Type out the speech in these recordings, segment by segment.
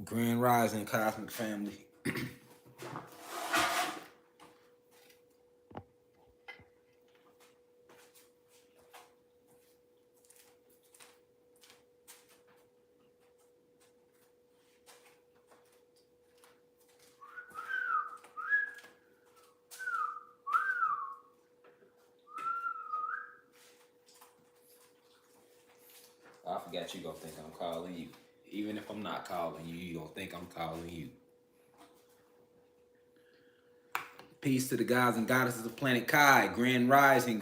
Grand Rising Cosmic Family. I forgot you gonna think I'm calling you. Even if I'm not calling you, you gonna think I'm calling you. Peace to the gods and goddesses of Planet Kai. Grand Rising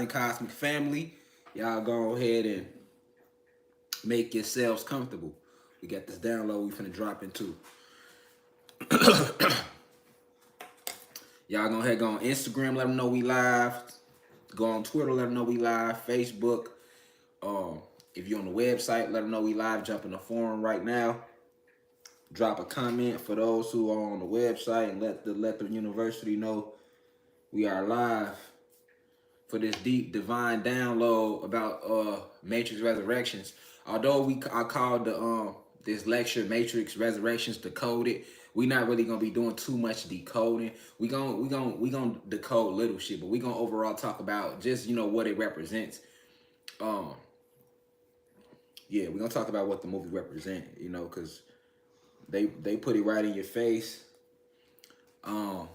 Cosmic Family. Y'all go ahead and make yourselves comfortable. We got this download we finna drop into. Y'all go ahead, go on Instagram, let them know we live. Go on Twitter, let them know we live. Facebook. If you're on the website, let them know we live. Jump in the forum right now. Drop a comment for those who are on the website and let the university know we are live for this deep divine download about Matrix Resurrections. Although I called the this lecture Matrix Resurrections Decoded, we not really gonna be doing too much decoding. We gonna decode little shit, but we gonna overall talk about just what it represents. Yeah, we're gonna talk about what the movie represent, because they put it right in your face. I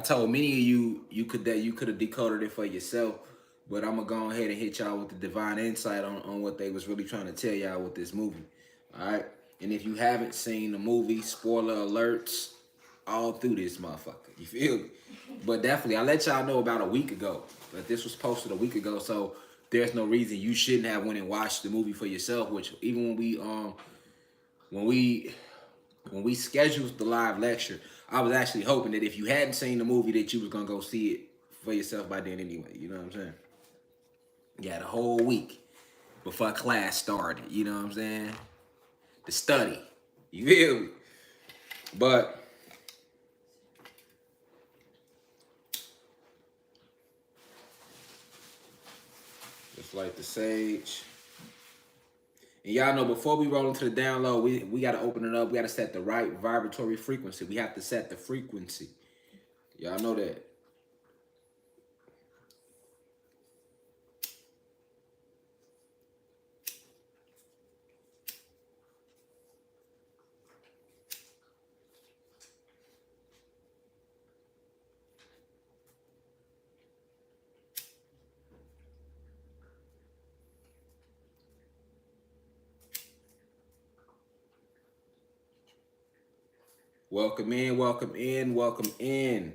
told many of you could have decoded it for yourself, but I'm gonna go ahead and hit y'all with the divine insight on what they was really trying to tell y'all with this movie. All right, and if you haven't seen the movie, spoiler alerts all through this motherfucker. You feel me? But definitely, I let y'all know about a week ago that this was posted a week ago, so there's no reason you shouldn't have went and watched the movie for yourself. Which even when we scheduled the live lecture, I was actually hoping that if you hadn't seen the movie that you was gonna go see it for yourself by then anyway. You know what I'm saying? Yeah, the whole week before class started. You know what I'm saying? To study. You feel me? But just like the sage. And y'all know before we roll into the download, we got to open it up. We got to set the right vibratory frequency. We have to set the frequency. Y'all know that. Welcome in, welcome in, welcome in.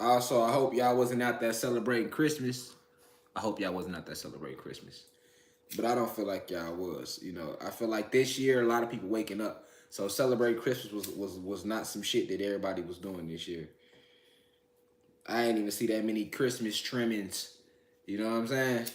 Also, I hope y'all wasn't out there celebrating Christmas. I hope y'all wasn't out there celebrating Christmas. But I don't feel like y'all was. I feel like this year a lot of people waking up. So celebrating Christmas was not some shit that everybody was doing this year. I ain't even see that many Christmas trimmings. You know what I'm saying?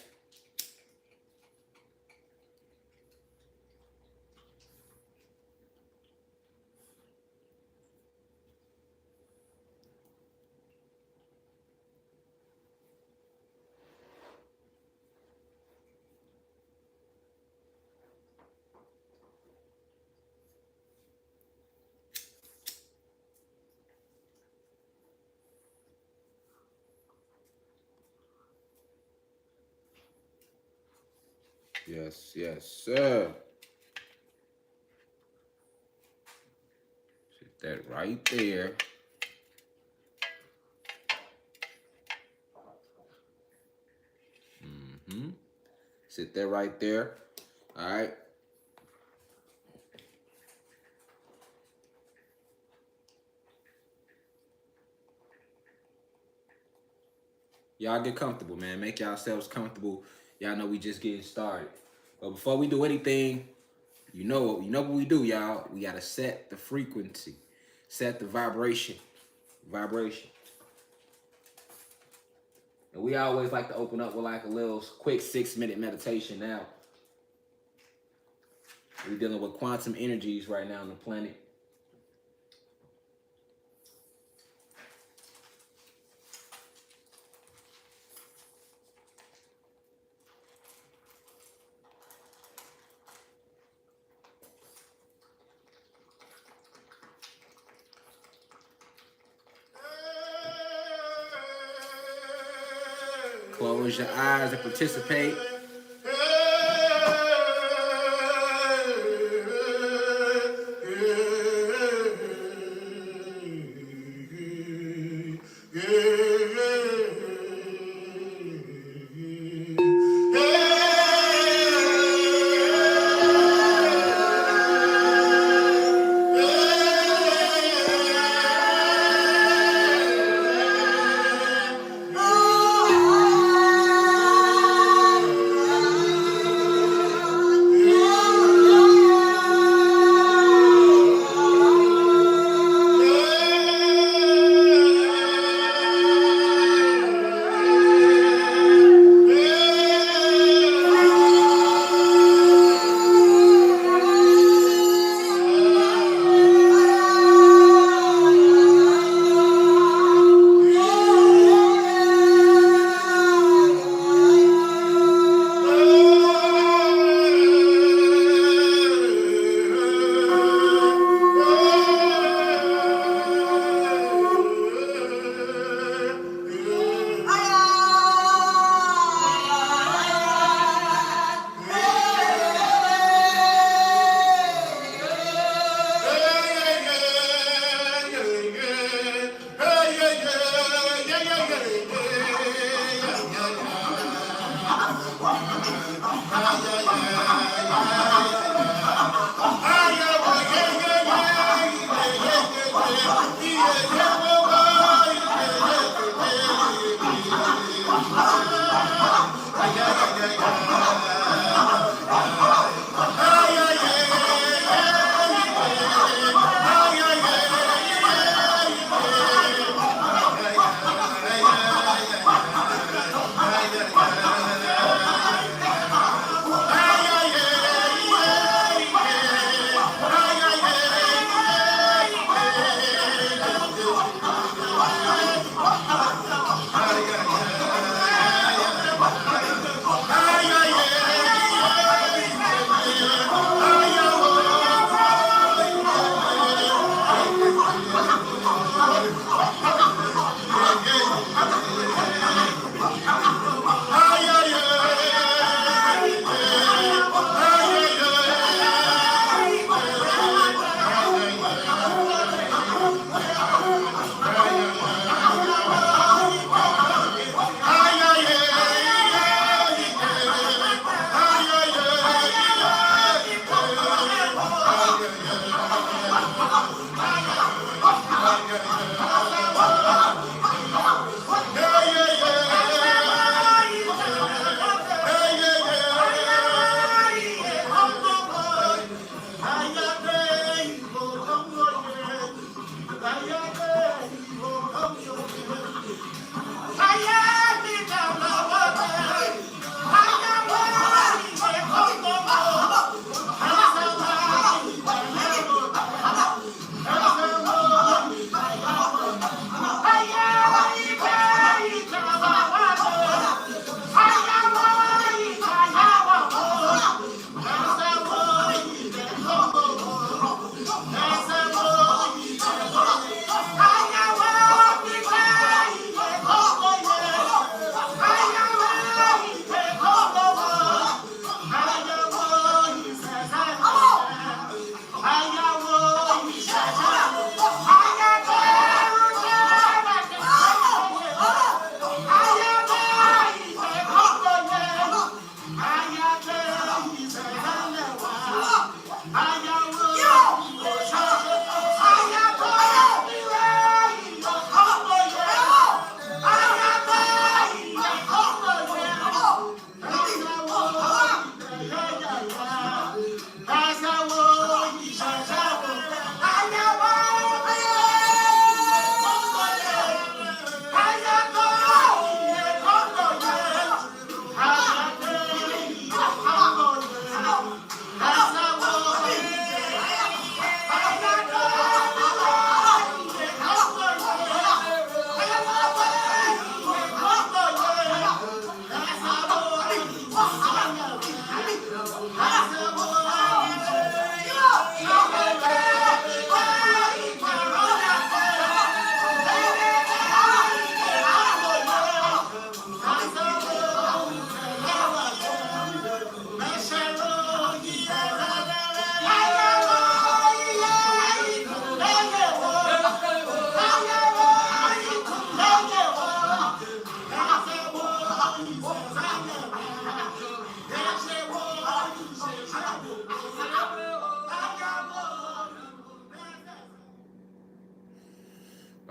Yes, yes, sir. Sit that right there. Sit that right there. All right. Y'all get comfortable, man. Make yourselves comfortable. Y'all know we just getting started. But before we do anything, you know what we do, y'all. We gotta set the frequency, set the vibration. And we always like to open up with like a little quick 6-minute meditation now. We're dealing with quantum energies right now on the planet. Close your eyes and participate.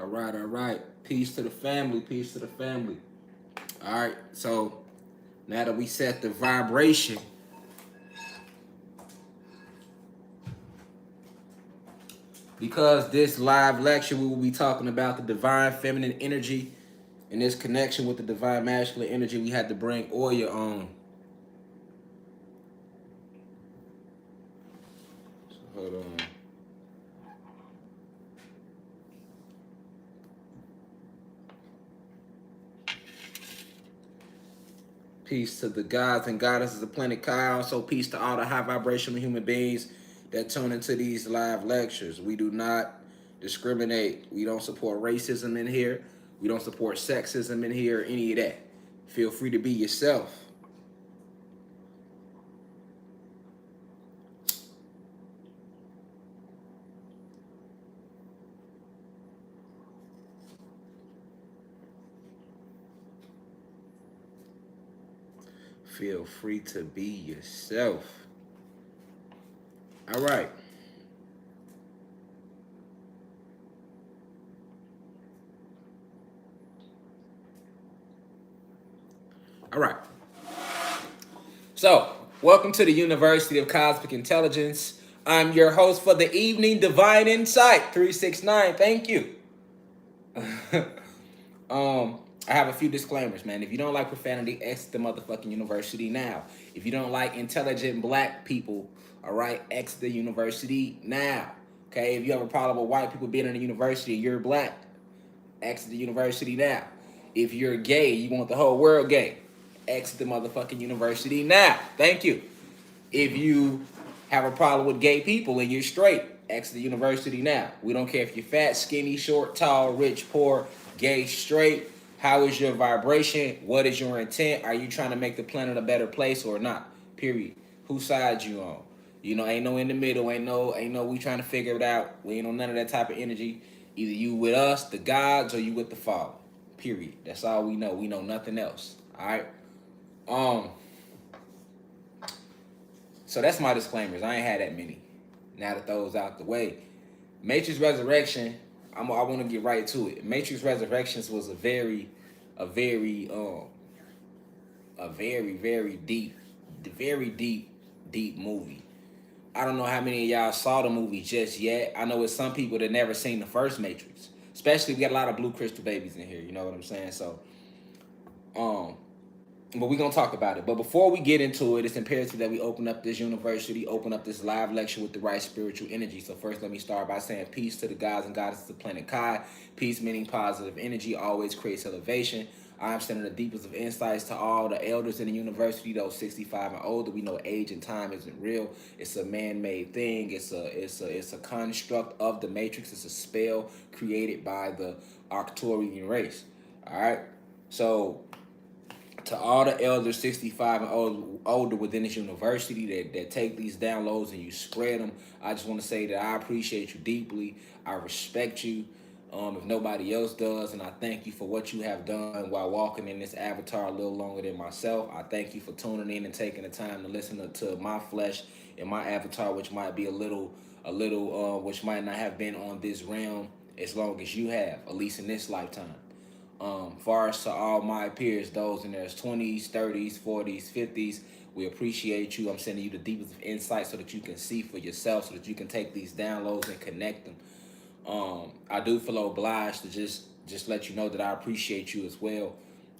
All right, all right. Peace to the family. Peace to the family. All right. So now that we set the vibration, because this live lecture we will be talking about the divine feminine energy and this connection with the divine masculine energy, we had to bring Oya on. So hold on. Peace to the gods and goddesses of planet Kai. Also, peace to all the high vibrational human beings that tune into these live lectures. We do not discriminate. We don't support racism in here. We don't support sexism in here, any of that. Feel free to be yourself. Feel free to be yourself. All right. All right. So, welcome to the University of Cosmic Intelligence. I'm your host for the evening, Divine Insight 369. Thank you. I have a few disclaimers, man. If you don't like profanity, exit the motherfucking university now. If you don't like intelligent black people, all right, exit the university now. Okay, if you have a problem with white people being in the university, you're black, exit the university now. If you're gay, you want the whole world gay, exit the motherfucking university now. Thank you. If you have a problem with gay people and you're straight, exit the university now. We don't care if you're fat, skinny, short, tall, rich, poor, gay, straight. How is your vibration? What is your intent? Are you trying to make the planet a better place or not? Period. Whose side you on? You know, ain't no in the middle. Ain't no we trying to figure it out. We ain't on none of that type of energy. Either you with us, the gods, or you with the Father. Period. That's all we know. We know nothing else. All right. So that's my disclaimers. I ain't had that many. Now that those out the way, Matrix Resurrection. I want to get right to it. Matrix Resurrections was a very deep movie. I don't know how many of y'all saw the movie just yet. I know it's some people that never seen the first Matrix. Especially we got a lot of blue crystal babies in here. You know what I'm saying? So, but we're going to talk about it. But before we get into it, it's imperative that we open up this university, open up this live lecture with the right spiritual energy. So first, let me start by saying peace to the gods and goddesses of planet Kai. Peace meaning positive energy always creates elevation. I'm sending the deepest of insights to all the elders in the university, those 65 and older. We know age and time isn't real. It's a man-made thing. It's a construct of the matrix. It's a spell created by the Arcturian race. All right. So to all the elders 65 and older within this university that take these downloads and you spread them, I just want to say that I appreciate you deeply. I respect you, if nobody else does, and I thank you for what you have done while walking in this avatar a little longer than myself. I thank you for tuning in and taking the time to listen to my flesh and my avatar, which might be which might not have been on this realm as long as you have, at least in this lifetime. Far as to all my peers, those in their 20s, 30s, 40s, 50s, we appreciate you. I'm sending you the deepest of insight so that you can see for yourself, so that you can take these downloads and connect them. I do feel obliged to just let you know that I appreciate you as well.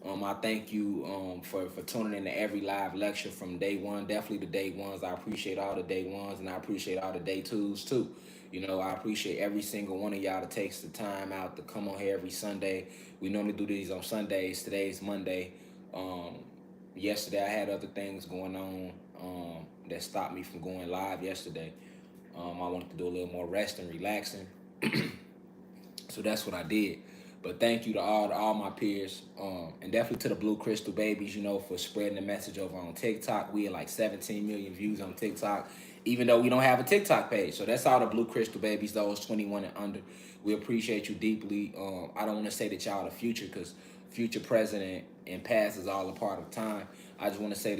I thank you for tuning in to every live lecture from day one. Definitely the day ones. I appreciate all the day ones, and I appreciate all the day twos too. You know, I appreciate every single one of y'all that takes the time out to come on here every Sunday. We normally do these on Sundays. Today's Monday. Yesterday I had other things going on that stopped me from going live yesterday. I wanted to do a little more rest and relaxing. So that's what I did. But thank you to all my peers, and definitely to the Blue Crystal Babies, you know, for spreading the message over on TikTok. We had like 17 million views on TikTok, even though we don't have a TikTok page. So that's all the Blue Crystal Babies, those 21 and under. We appreciate you deeply. I don't want to say that y'all the future, because future, present, and past is all a part of time. I just want to say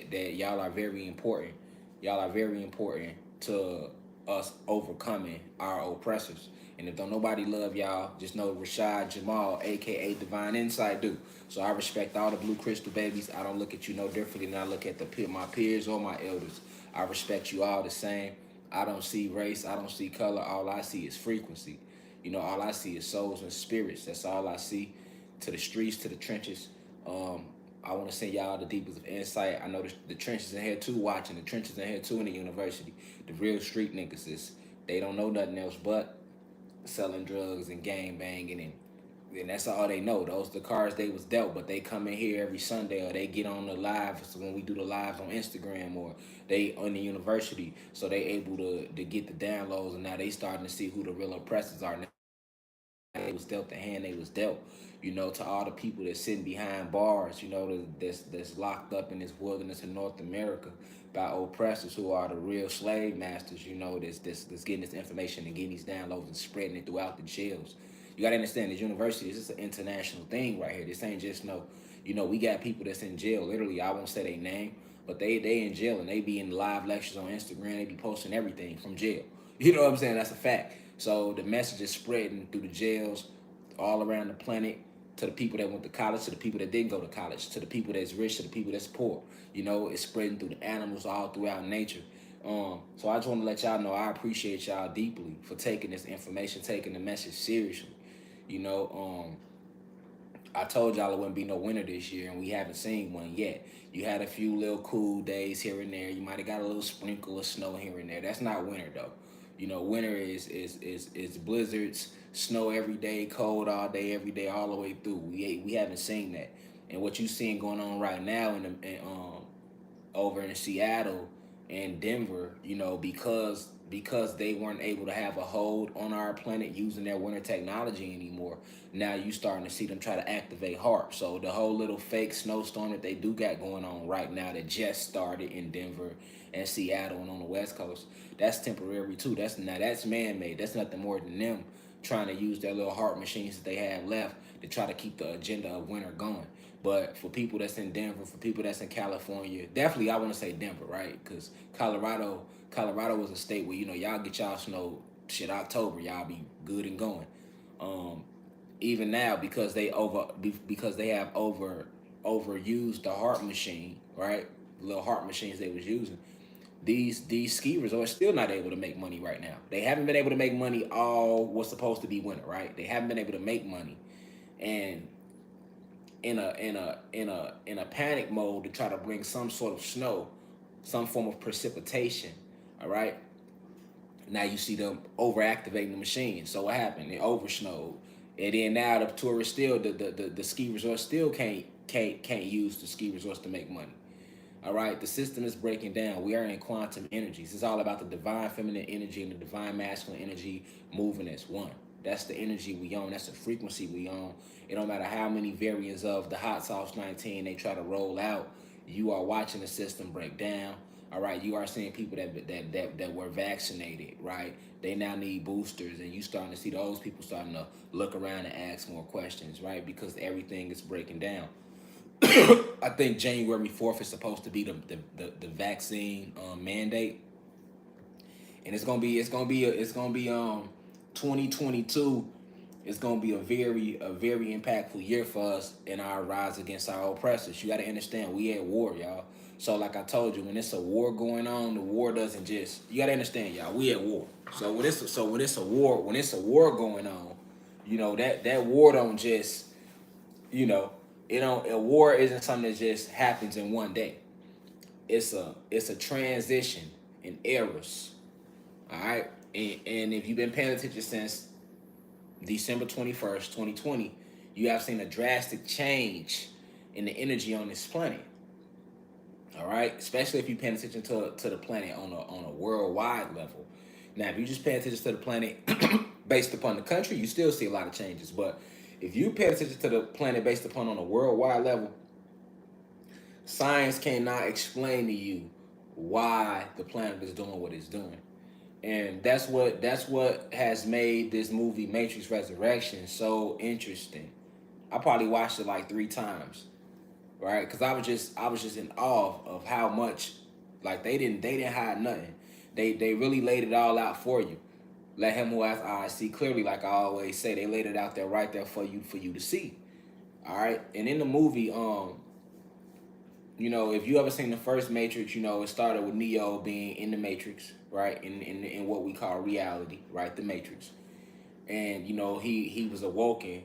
that y'all are very important. Y'all are very important to us overcoming our oppressors. And if don't nobody love y'all, just know Rashad Jamal, aka Divine Insight, do. So I respect all the blue crystal babies. I don't look at you no differently than I look at my peers or my elders. I respect you all the same. I don't see race. I don't see color. All I see is frequency. All I see is souls and spirits. That's all I see. To the streets, to the trenches. Um, I want to send y'all the deepest of insight. I know the trenches in here too, watching the trenches in here too in the university. The real street niggas they don't know nothing else but selling drugs and gang banging and that's all they know. Those the cards they was dealt, but they come in here every Sunday or they get on the live. So when we do the lives on Instagram or they on the university, so they able to get the downloads and now they starting to see who the real oppressors are. They was dealt the hand they was dealt. To all the people that's sitting behind bars, that's locked up in this wilderness in North America by oppressors who are the real slave masters, that's getting this information and getting these downloads and spreading it throughout the jails. You gotta understand this university is just an international thing right here. This ain't just we got people that's in jail. Literally, I won't say their name, but they in jail and they be in live lectures on Instagram. They be posting everything from jail. You know what I'm saying? That's a fact. So the message is spreading through the jails all around the planet to the people that went to college, to the people that didn't go to college, to the people that's rich, to the people that's poor. It's spreading through the animals all throughout nature. So I just want to let y'all know I appreciate y'all deeply for taking this information, taking the message seriously. I told y'all it wouldn't be no winter this year, and we haven't seen one yet. You had a few little cool days here and there. You might have got a little sprinkle of snow here and there. That's not winter though. Winter is blizzards, snow every day, cold all day, every day, all the way through. We haven't seen that. And what you seeing going on right now over in Seattle and Denver, because they weren't able to have a hold on our planet using their winter technology anymore. Now you starting to see them try to activate HARP. So the whole little fake snowstorm that they do got going on right now that just started in Denver and Seattle and on the West Coast, that's temporary too. That's man-made. That's nothing more than them trying to use their little HARP machines that they have left to try to keep the agenda of winter going. But for people that's in Denver, for people that's in California, definitely I want to say Denver, right? Because Colorado is a state where y'all get y'all snow shit October, y'all be good and going. Even now because they have overused the HARP machine, right? The little HARP machines they was using. These ski resorts still not able to make money right now. They haven't been able to make money all what's supposed to be winter, right? They haven't been able to make money, and in a panic mode to try to bring some sort of snow, some form of precipitation. All right. Now you see them overactivating the machine. So what happened? It oversnowed, and then now the tourists still the ski resorts still can't use the ski resorts to make money. All right, the system is breaking down. We are in quantum energies. It's all about the divine feminine energy and the divine masculine energy moving as one. That's the energy we own. That's the frequency we own. It don't matter how many variants of the hot sauce 19 they try to roll out. You are watching the system break down. All right, you are seeing people that were vaccinated, right? They now need boosters, and you starting to see those people starting to look around and ask more questions, right? Because everything is breaking down. I think January 4th is supposed to be the vaccine mandate, and it's gonna be 2022. It's gonna be a very impactful year for us in our rise against our oppressors. You gotta understand we at war, y'all. So like I told you, when it's a war going on, the war doesn't just, you gotta understand, y'all, we at war. So when it's a war going on, that war don't just, a war isn't something that just happens in one day. It's a transition in eras. All right. And if you've been paying attention since December 21st, 2020, you have seen a drastic change in the energy on this planet. All right, especially if you pay attention to the planet on a worldwide level. Now, if you just pay attention to the planet based upon the country, you still see a lot of changes. But if you pay attention to the planet based upon on a worldwide level, science cannot explain to you why the planet is doing what it's doing. And that's what has made this movie Matrix Resurrection so interesting. I probably watched it like 3 times, right? Because I was just in awe of how much, like they didn't hide nothing. They really laid it all out for you. Let him who has eyes see clearly, like I always say. They laid it out there right there for you to see. All right. And in the movie, if you ever seen the first Matrix, it started with Neo being in the Matrix, right? In what we call reality, right? The Matrix. And he was awoken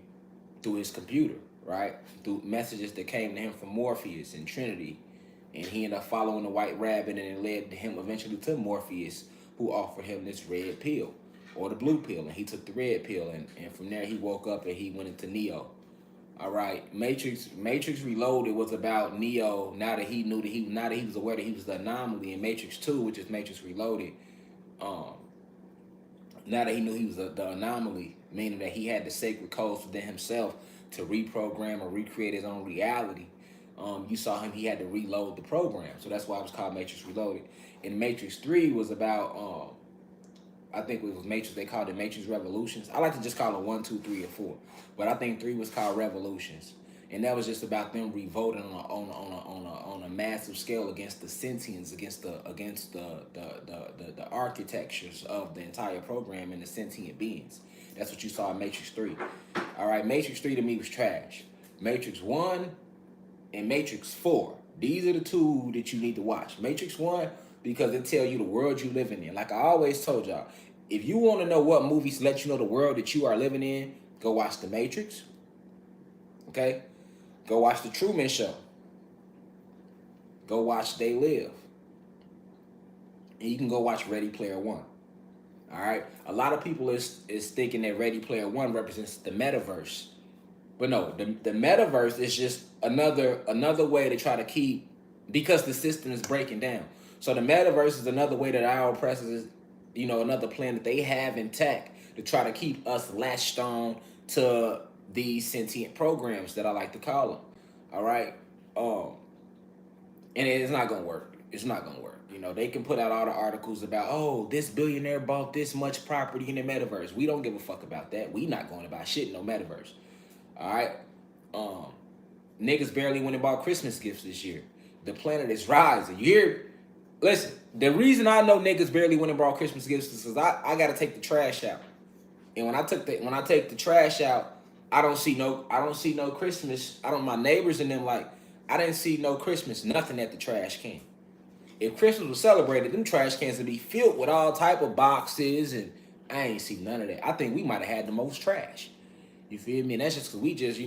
through his computer, right? Through messages that came to him from Morpheus and Trinity. And he ended up following the white rabbit, and it led him eventually to Morpheus, who offered him this red pill or the blue pill. And he took the red pill, and from there he woke up and he went into Neo. All right, Matrix Reloaded was about Neo. Now that he was aware that he was the anomaly in Matrix 2, which is Matrix Reloaded. Um, Now that he knew he was the anomaly, meaning that he had the sacred codes within himself to reprogram or recreate his own reality. You saw him; he had to reload the program, so that's why it was called Matrix Reloaded. And Matrix 3 was about I think it was Matrix. They called it Matrix Revolutions. I like to just call it 1, 2, 3, or 4, but I think 3 was called Revolutions, and that was just about them revolting on a massive scale against the sentience, against the architectures of the entire program and the sentient beings. That's what you saw in Matrix 3. All right, Matrix 3 to me was trash. Matrix 1 and Matrix 4. These are the two that you need to watch. Matrix 1, because it tell you the world you living in. Like I always told y'all, if you want to know what movies let you know the world that you are living in, go watch The Matrix. Okay? Go watch The Truman Show. Go watch They Live. And you can go watch Ready Player One. All right? A lot of people is thinking that Ready Player One represents the metaverse. But no, the metaverse is just another way to try to keep, because the system is breaking down. So the metaverse is another way that our oppressors, another plan that they have intact to try to keep us latched on to these sentient programs that I like to call them. All right, and it's not gonna work. It's not gonna work. They can put out all the articles about, oh, this billionaire bought this much property in the metaverse. We don't give a fuck about that. We not going to buy shit in no metaverse. All right. Niggas barely went and bought Christmas gifts this year. The planet is rising. You hear? Listen, the reason I know niggas barely went and bought Christmas gifts is because I gotta take the trash out. And when I take the trash out, I don't see no Christmas. My neighbors and them, like, I didn't see no Christmas, nothing at the trash can. If Christmas was celebrated, them trash cans would be filled with all type of boxes, and I ain't see none of that. I think we might have had the most trash. You feel me? And that's just because we just,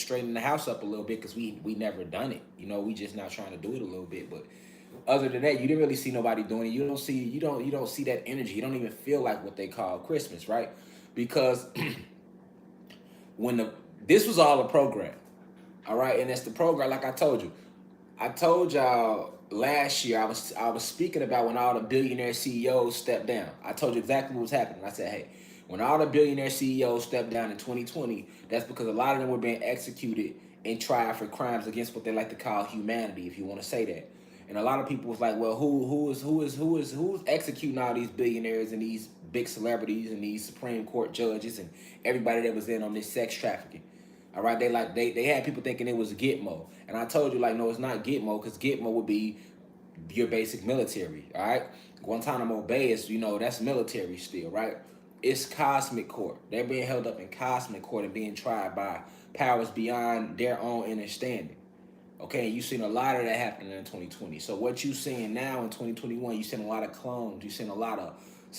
straighten the house up a little bit, because we never done it. We just not trying to do it a little bit. But other than that, you didn't really see nobody doing it. You don't see that energy. You don't even feel like what they call Christmas, right? Because this was all a program, all right? And it's the program, like I told you. I told y'all last year, I was speaking about when all the billionaire CEOs stepped down. I told you exactly what was happening. I said, hey, when all the billionaire CEOs stepped down in 2020, that's because a lot of them were being executed and tried for crimes against what they like to call humanity, if you want to say that. And a lot of people was like, well, who's executing all these billionaires and these big celebrities and these Supreme Court judges and everybody that was in on this sex trafficking? All right, they had people thinking it was Gitmo, and I told you, like, no, it's not Gitmo, because Gitmo would be your basic military. All right, Guantanamo Bay is, that's military still, right? It's Cosmic Court. They're being held up in Cosmic Court and being tried by powers beyond their own understanding. Okay, you've seen a lot of that happening in 2020. So what you seeing now in 2021, you've seen a lot of clones. You've seen a lot of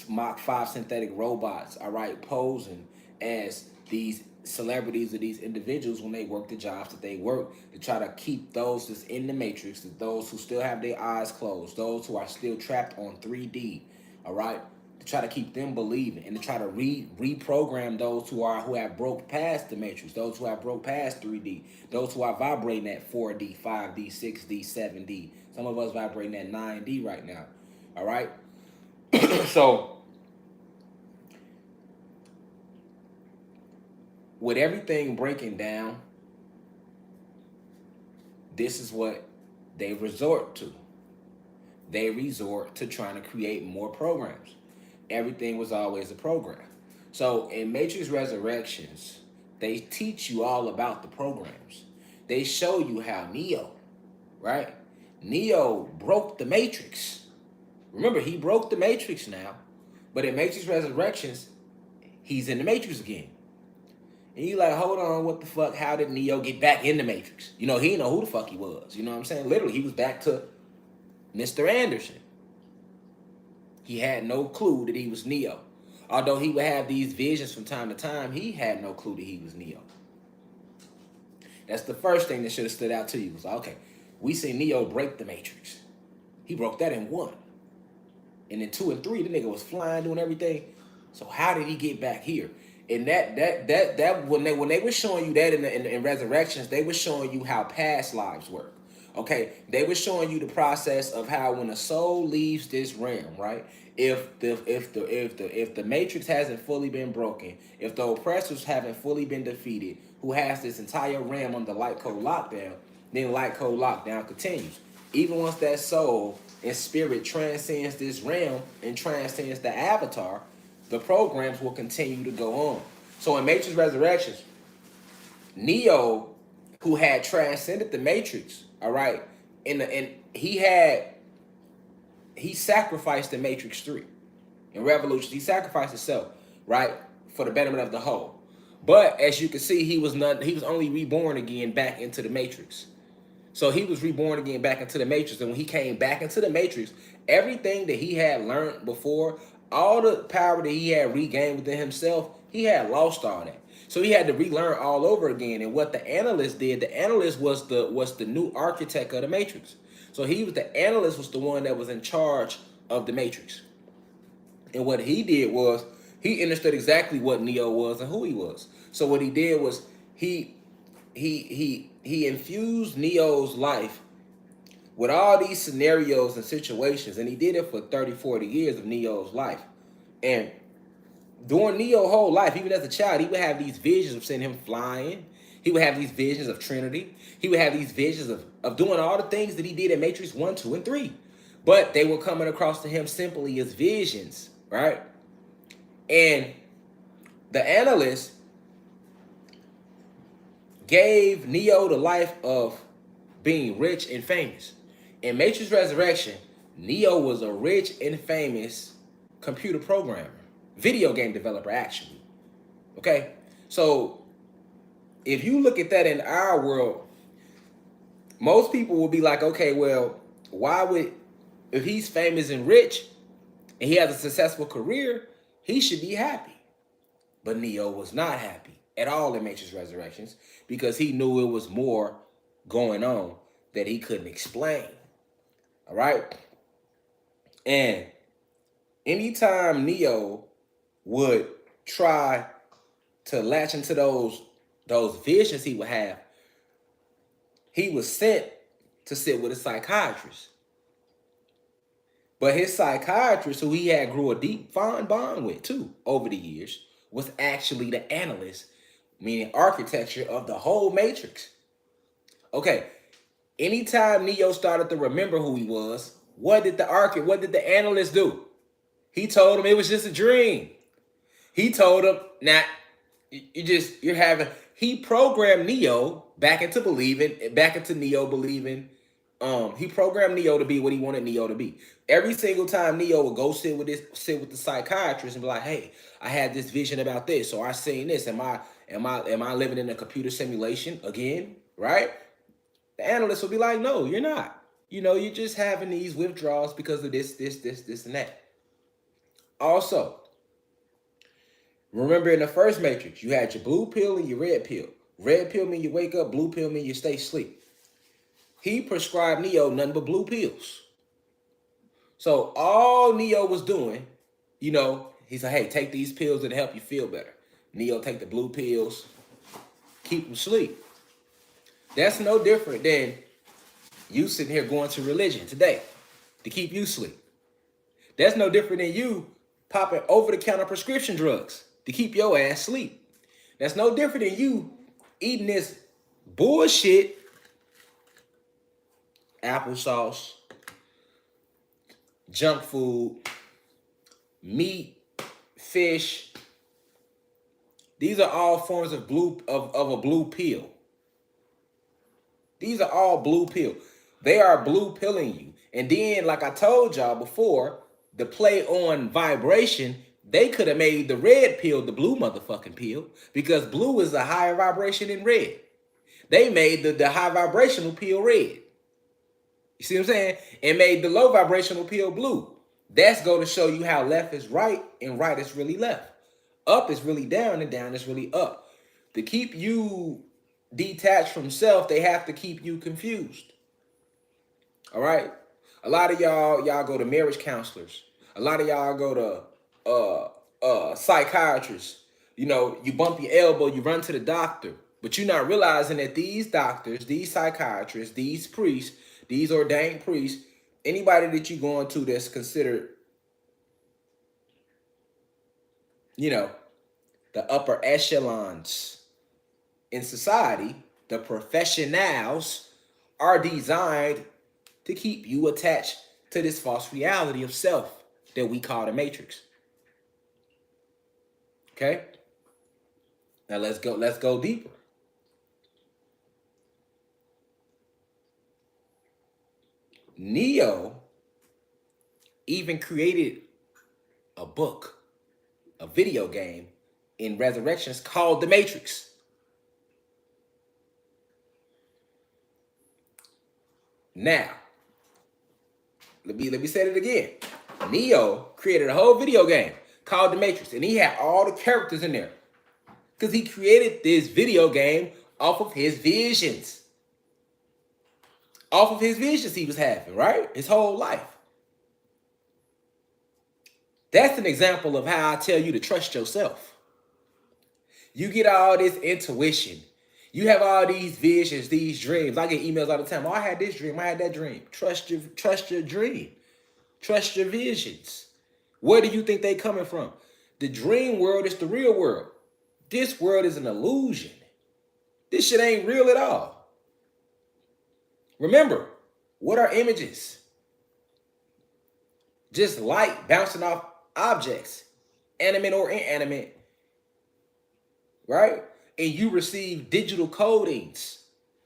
Mach 5 synthetic robots, all right, posing as these celebrities or these individuals when they work the jobs that they work, to try to keep those that's in the Matrix, those who still have their eyes closed, those who are still trapped on 3D, all right, to try to keep them believing, and to try to reprogram those who have broke past the Matrix, those who have broke past 3D, those who are vibrating at 4D, 5D, 6D, 7D. Some of us vibrating at 9D right now. All right. So with everything breaking down, this is what they resort to. They resort to trying to create more programs. Everything was always a program. So in Matrix Resurrections, they teach you all about the programs. They show you how Neo, right? Neo broke the Matrix. Remember, he broke the Matrix now. But in Matrix Resurrections, he's in the Matrix again. And you like, hold on, what the fuck? How did Neo get back in the Matrix? You know, he didn't know who the fuck he was. You know what I'm saying? Literally, he was back to Mr. Anderson. He had no clue that he was Neo. Although he would have these visions from time to time, he had no clue that he was Neo. That's the first thing that should have stood out to you. Was like, okay, we see Neo break the Matrix. He broke that in 1. And in 2 and 3, the nigga was flying, doing everything. So how did he get back here? And that when they were showing you that in Resurrections, they were showing you how past lives work. Okay, they were showing you the process of how when a soul leaves this realm, right? If the matrix hasn't fully been broken, if the oppressors haven't fully been defeated, who has this entire realm under light code lockdown, then light code lockdown continues. Even once that soul and spirit transcends this realm and transcends the avatar, the programs will continue to go on. So in Matrix Resurrections, Neo, who had transcended the Matrix, all right, and he sacrificed the Matrix 3. In Revolution, he sacrificed himself, right, for the betterment of the whole. But as you can see, he was only reborn again back into the Matrix. So he was reborn again back into the Matrix. And when he came back into the Matrix, everything that he had learned before, all the power that he had regained within himself, he had lost all that. So he had to relearn all over again. And what the analyst did, the analyst was the new architect of the Matrix. So the analyst was the one that was in charge of the Matrix. And what he did was he understood exactly what Neo was and who he was. So what he did was he infused Neo's life with all these scenarios and situations, and he did it for 30, 40 years of Neo's life. And during Neo's whole life, even as a child, he would have these visions of seeing him flying. He would have these visions of Trinity. He would have these visions of doing all the things that he did in Matrix 1, 2, and 3. But they were coming across to him simply as visions, right? And the analyst gave Neo the life of being rich and famous. In Matrix Resurrection, Neo was a rich and famous computer programmer, video game developer, actually. Okay? So if you look at that in our world, most people will be like, okay, well, if he's famous and rich and he has a successful career, he should be happy. But Neo was not happy at all in Matrix Resurrections because he knew it was more going on that he couldn't explain. All right? And anytime Neo would try to latch into those visions he would have, he was sent to sit with a psychiatrist. But his psychiatrist, who he had grew a deep, fond bond with too over the years, was actually the analyst, meaning architecture of the whole Matrix. Okay, anytime Neo started to remember who he was, what did the analyst do? He told him it was just a dream. He told him, he programmed Neo back into Neo believing. He programmed Neo to be what he wanted Neo to be. Every single time Neo would go sit with the psychiatrist and be like, "Hey, I had this vision about this, or I seen this. Am I living in a computer simulation again?" Right? The analyst would be like, "No, you're not. You're just having these withdrawals because of this, and that." Also, remember in the first Matrix, you had your blue pill and your red pill. Red pill mean you wake up, blue pill mean you stay asleep. He prescribed Neo nothing but blue pills. So all Neo was doing, he said, "Hey, take these pills and help you feel better." Neo take the blue pills, keep him asleep. That's no different than you sitting here going to religion today to keep you asleep. That's no different than you popping over-the-counter prescription drugs to keep your ass asleep. That's no different than you eating this bullshit applesauce, junk food, meat, fish. These are all forms of a blue pill. These are all blue pill. They are blue pilling you. And then, like I told y'all before, the play on vibration, they could have made the red pill the blue motherfucking pill because blue is a higher vibration than red. They made the high vibrational pill red. You see what I'm saying? And made the low vibrational pill blue. That's going to show you how left is right and right is really left. Up is really down and down is really up. To keep you detached from self, they have to keep you confused. All right? A lot of y'all go to marriage counselors. A lot of y'all go to psychiatrists. You know, you bump your elbow, you run to the doctor. But you're not realizing that these doctors, these psychiatrists, these priests, these ordained priests, anybody that you're going to that's considered, you know, the upper echelons in society, the professionals, are designed to keep you attached to this false reality of self that we call the matrix. Okay? Now let's go deeper. Neo even created a book, a video game in Resurrections called The Matrix. Now, let me say it again. Neo created a whole video game called The Matrix, and he had all the characters in there because he created this video game off of his visions. Off of his visions he was having, right? His whole life. That's an example of how I tell you to trust yourself. You get all this intuition. You have all these visions, these dreams. I get emails all the time. Oh, I had this dream. I had that dream. Trust your dream. Trust your visions. Where do you think they coming from? The dream world is the real world. This world is an illusion. This shit ain't real at all. Remember, what are images? Just light bouncing off objects, animate or inanimate, right? And you receive digital codings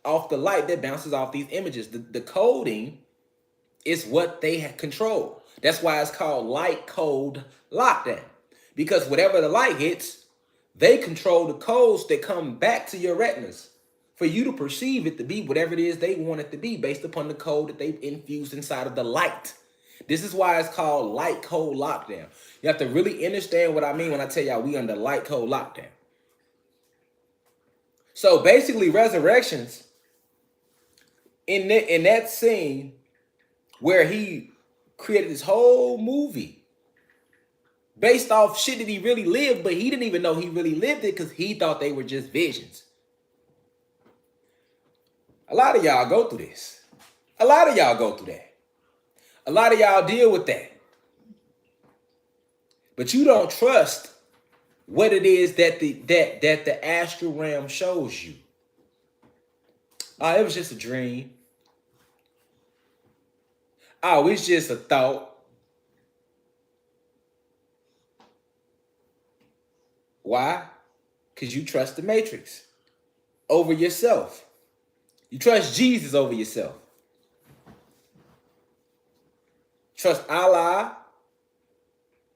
off the light that bounces off these images. The coding is what they control. That's why it's called light code lockdown. Because whatever the light hits, they control the codes that come back to your retinas for you to perceive it to be whatever it is they want it to be based upon the code that they've infused inside of the light. This is why it's called light code lockdown. You have to really understand what I mean when I tell y'all we under light code lockdown. So basically, Resurrections, in that scene where he created this whole movie based off shit that he really lived, but he didn't even know he really lived it because he thought they were just visions. A lot of y'all go through this. A lot of y'all go through that. A lot of y'all deal with that. But you don't trust what it is that the astral realm shows you. Oh, it was just a dream. Oh, it's just a thought. Why? Because you trust the matrix over yourself. You trust Jesus over yourself. Trust Allah.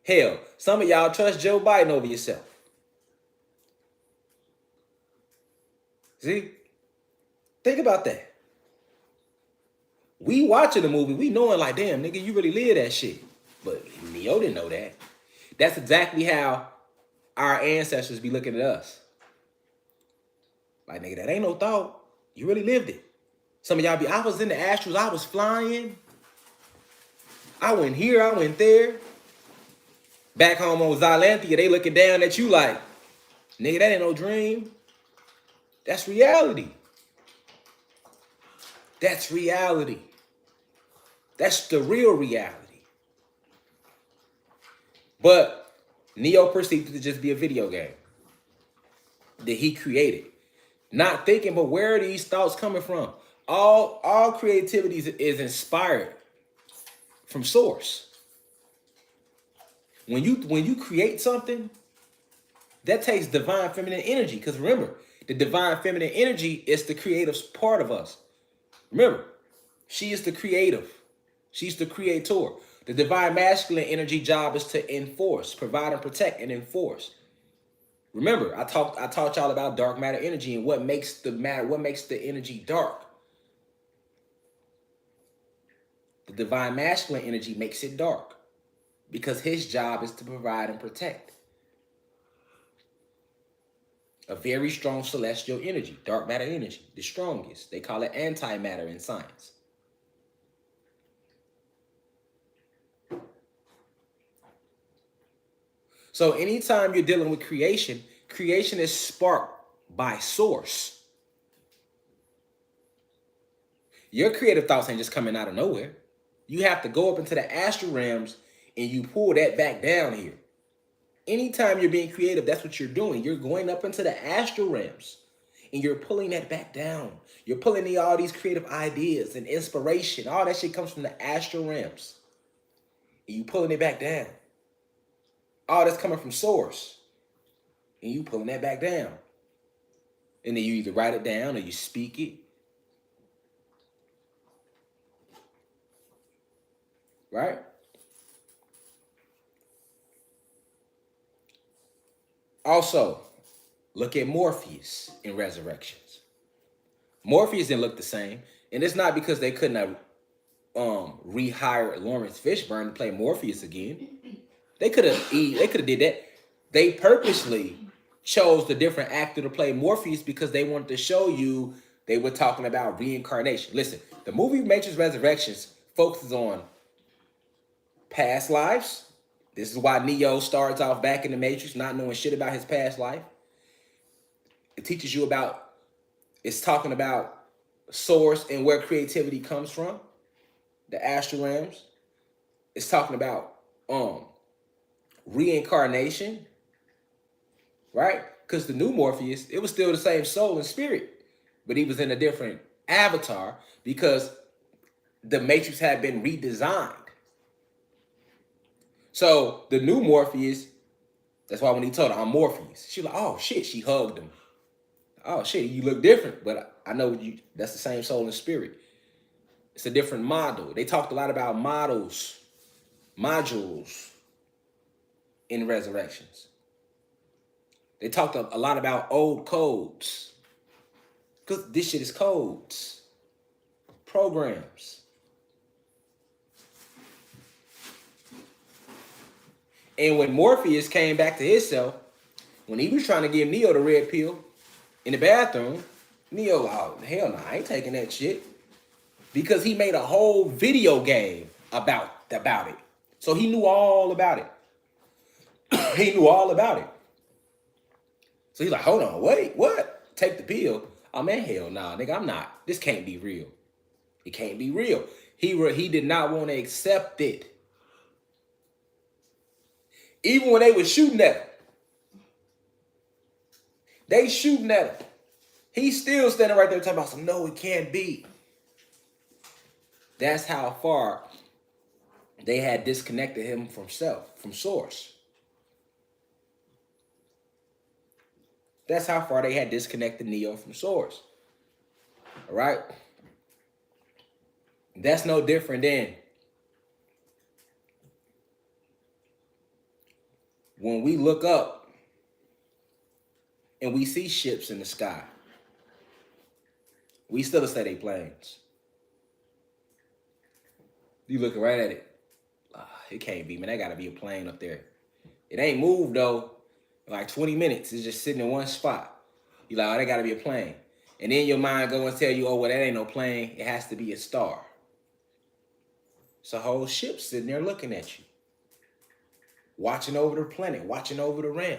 Hell, some of y'all trust Joe Biden over yourself. See? Think about that. We watching the movie, we knowing like, damn, nigga, you really live that shit. But Neo didn't know that. That's exactly how our ancestors be looking at us. Like, nigga, that ain't no thought. You really lived it. Some of y'all be, I was in the astrals, I was flying. I went here, I went there. Back home on Xylanthia, they looking down at you like, nigga, that ain't no dream. That's reality. That's reality. That's the real reality. But Neo perceived it to just be a video game that he created. Not thinking, but where are these thoughts coming from? All creativity is inspired from source. When you create something, that takes divine feminine energy. Because remember, the divine feminine energy is the creative part of us. Remember, she is the creative. She's the creator. The divine masculine energy job is to enforce, provide and protect and enforce. Remember, I taught y'all about dark matter energy and what makes the energy dark. The divine masculine energy makes it dark because his job is to provide and protect. A very strong celestial energy, dark matter energy, the strongest. They call it antimatter in science. So anytime you're dealing with creation, creation is sparked by source. Your creative thoughts ain't just coming out of nowhere. You have to go up into the astral realms and you pull that back down here. Anytime you're being creative, that's what you're doing. You're going up into the astral realms and you're pulling that back down. You're pulling all these creative ideas and inspiration. All that shit comes from the astral realms. And you pulling it back down. All that's coming from source. And you pulling that back down. And then you either write it down or you speak it. Right? Also, look at Morpheus in Resurrections. Morpheus didn't look the same. And it's not because they couldn't have rehired Lawrence Fishburne to play Morpheus again. They could have did that. They purposely chose the different actor to play Morpheus because they wanted to show you they were talking about reincarnation. Listen, the movie Matrix Resurrections focuses on past lives. This is why Neo starts off back in the Matrix, not knowing shit about his past life. It teaches you about, it's talking about source and where creativity comes from, the astral realms. It's talking about reincarnation, right? Because the new Morpheus, it was still the same soul and spirit, but he was in a different avatar because the Matrix had been redesigned. So the new Morpheus, that's why when he told her, I'm Morpheus, she like, oh shit, she hugged him. Oh shit, you look different, but I know you. That's the same soul and spirit. It's a different model. They talked a lot about modules in Resurrections. They talked a lot about old codes. Because this shit is codes, programs. And when Morpheus came back to himself, when he was trying to give Neo the red pill in the bathroom, Neo, oh, hell no, I ain't taking that shit. Because he made a whole video game about it. So he knew all about it. He knew all about it. So he's like, hold on, wait, what? Take the pill? Oh man, hell nah, nigga, I'm not. This can't be real. It can't be real. He did not want to accept it. Even when they were shooting at him. They shooting at him. He's still standing right there talking about some, no, it can't be. That's how far they had disconnected him from source. That's how far they had disconnected Neo from source. All right? That's no different than when we look up and we see ships in the sky. We still say they planes. You looking right at it. It can't be, man. That got to be a plane up there. It ain't moved, though. In like 20 minutes. It's just sitting in one spot. You like, oh, that got to be a plane. And then your mind go and tell you, oh, well, that ain't no plane. It has to be a star. It's a whole ship sitting there looking at you. Watching over the planet. Watching over the realm.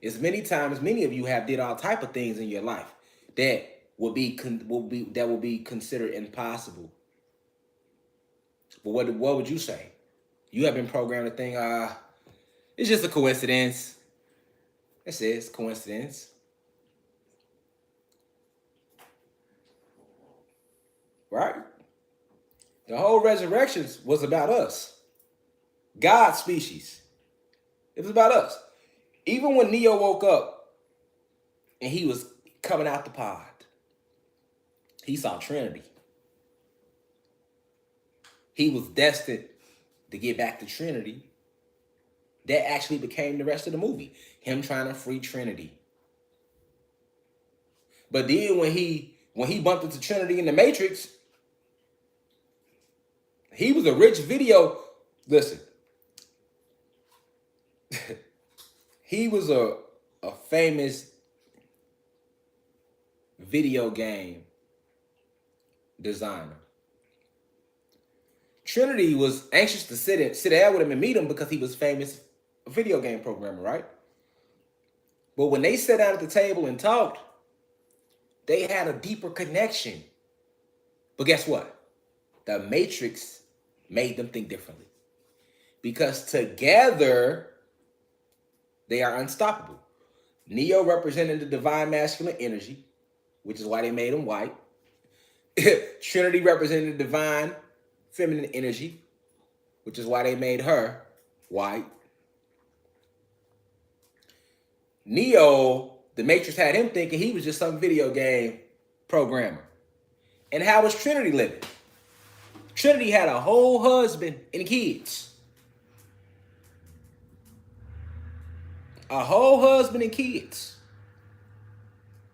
As many times, many of you have did all type of things in your life that will be considered impossible. But what would you say? You have been programmed to think, it's just a coincidence. That's it, it's coincidence. Right? The whole Resurrections was about us. God's species. It was about us. Even when Neo woke up and he was coming out the pod, he saw Trinity. he was destined to get back to Trinity. That actually became the rest of the movie. Him trying to free Trinity. But then when he bumped into Trinity in the Matrix, he was a rich video. Listen, he was a famous video game designer. Trinity was anxious to sit down with him and meet him because he was famous video game programmer, right? But when they sat down at the table and talked, they had a deeper connection. But guess what? The Matrix made them think differently. Because together, they are unstoppable. Neo represented the divine masculine energy, which is why they made him white. Trinity represented the divine feminine energy, which is why they made her white. Neo, the Matrix had him thinking he was just some video game programmer. And how was Trinity living? Trinity had a whole husband and kids. A whole husband and kids.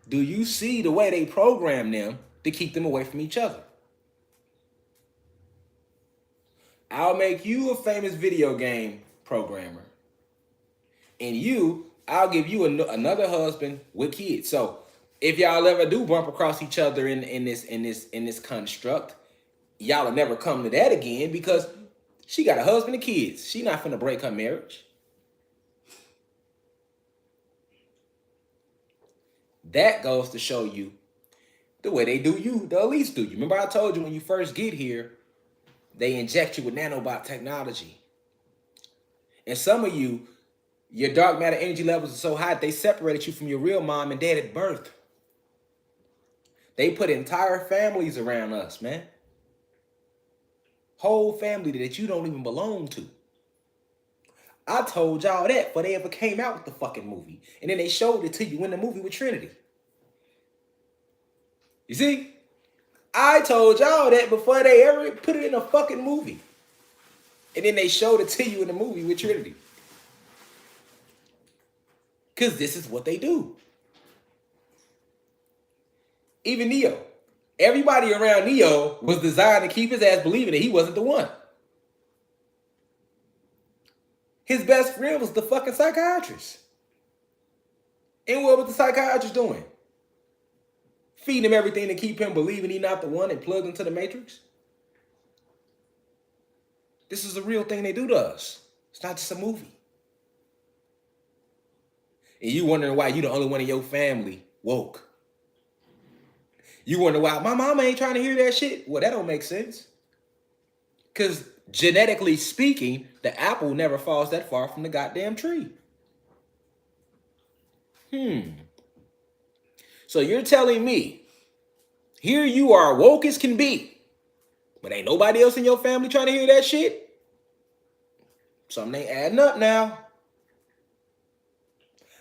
Do you see the way they program them to keep them away from each other? I'll make you a famous video game programmer. And I'll give you another husband with kids. So if y'all ever do bump across each other in this construct, y'all will never come to that again because she got a husband and kids. She not finna break her marriage. That goes to show you the way they do you, the elites do you. Remember I told you when you first get here, they inject you with nanobot technology. And some of you, your dark matter energy levels are so high, they separated you from your real mom and dad at birth. They put entire families around us, man. Whole family that you don't even belong to. I told y'all that before they ever came out with the fucking movie. And then they showed it to you in the movie with Trinity. You see? I told y'all that before they ever put it in a fucking movie. And then they showed it to you in the movie with Trinity. Because this is what they do. Even Neo. Everybody around Neo was designed to keep his ass believing that he wasn't the one. His best friend was the fucking psychiatrist. And what was the psychiatrist doing? Feeding him everything to keep him believing he's not the one and plugged into the Matrix. This is a real thing they do to us. It's not just a movie. And you wondering why you the only one in your family woke. You wonder why my mama ain't trying to hear that shit. Well, that don't make sense. Because genetically speaking, the apple never falls that far from the goddamn tree. So you're telling me, here you are woke as can be, but ain't nobody else in your family trying to hear that shit? Something ain't adding up now.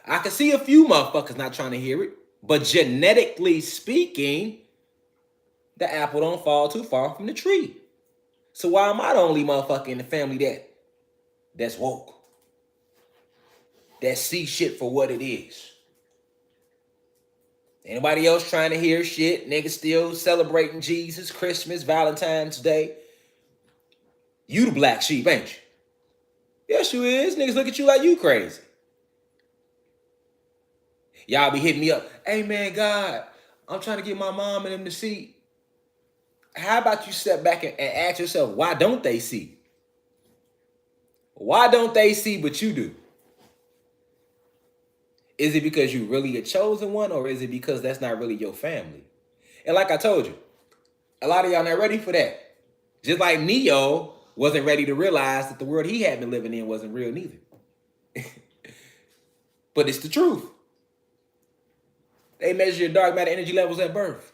I can see a few motherfuckers not trying to hear it, but genetically speaking, the apple don't fall too far from the tree. So why am I the only motherfucker in the family that's woke? That see shit for what it is? Anybody else trying to hear shit? Niggas still celebrating Jesus, Christmas, Valentine's Day. You the black sheep, ain't you? Yes, you is. Niggas look at you like you crazy. Y'all be hitting me up. Hey, man, God, I'm trying to get my mom and them to see. How about you step back and ask yourself, why don't they see? Why don't they see but you do? Is it because you really a chosen one, or is it because that's not really your family? And like I told you, a lot of y'all not ready for that. Just like Neo wasn't ready to realize that the world he had been living in wasn't real neither. But it's the truth. They measure your dark matter energy levels at birth.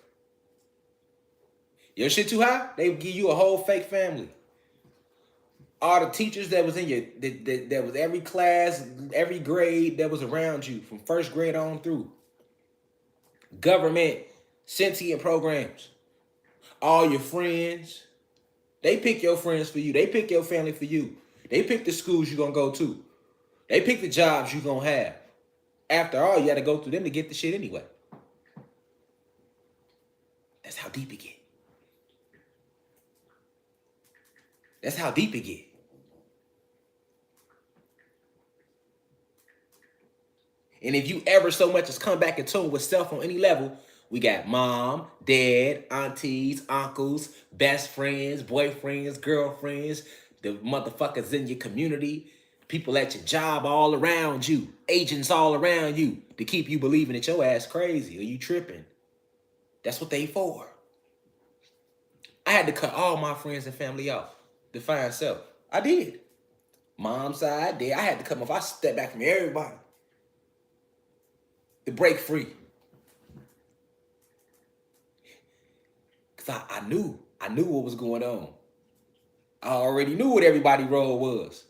Your shit too high, they give you a whole fake family. All the teachers that was in your, that was every class, every grade that was around you from first grade on through. Government, sentient programs. All your friends. They pick your friends for you. They pick your family for you. They pick the schools you're going to go to. They pick the jobs you're going to have. After all, you got to go through them to get the shit anyway. That's how deep it get. That's how deep it get. And if you ever so much as come back in tune with self on any level, we got mom, dad, aunties, uncles, best friends, boyfriends, girlfriends, the motherfuckers in your community, people at your job all around you, agents all around you to keep you believing that your ass crazy or you tripping. That's what they for. I had to cut all my friends and family off to find self. I did. Mom's side, dad, I had to cut them off. I stepped back from everybody to break free. Because I knew what was going on. I already knew what everybody's role was.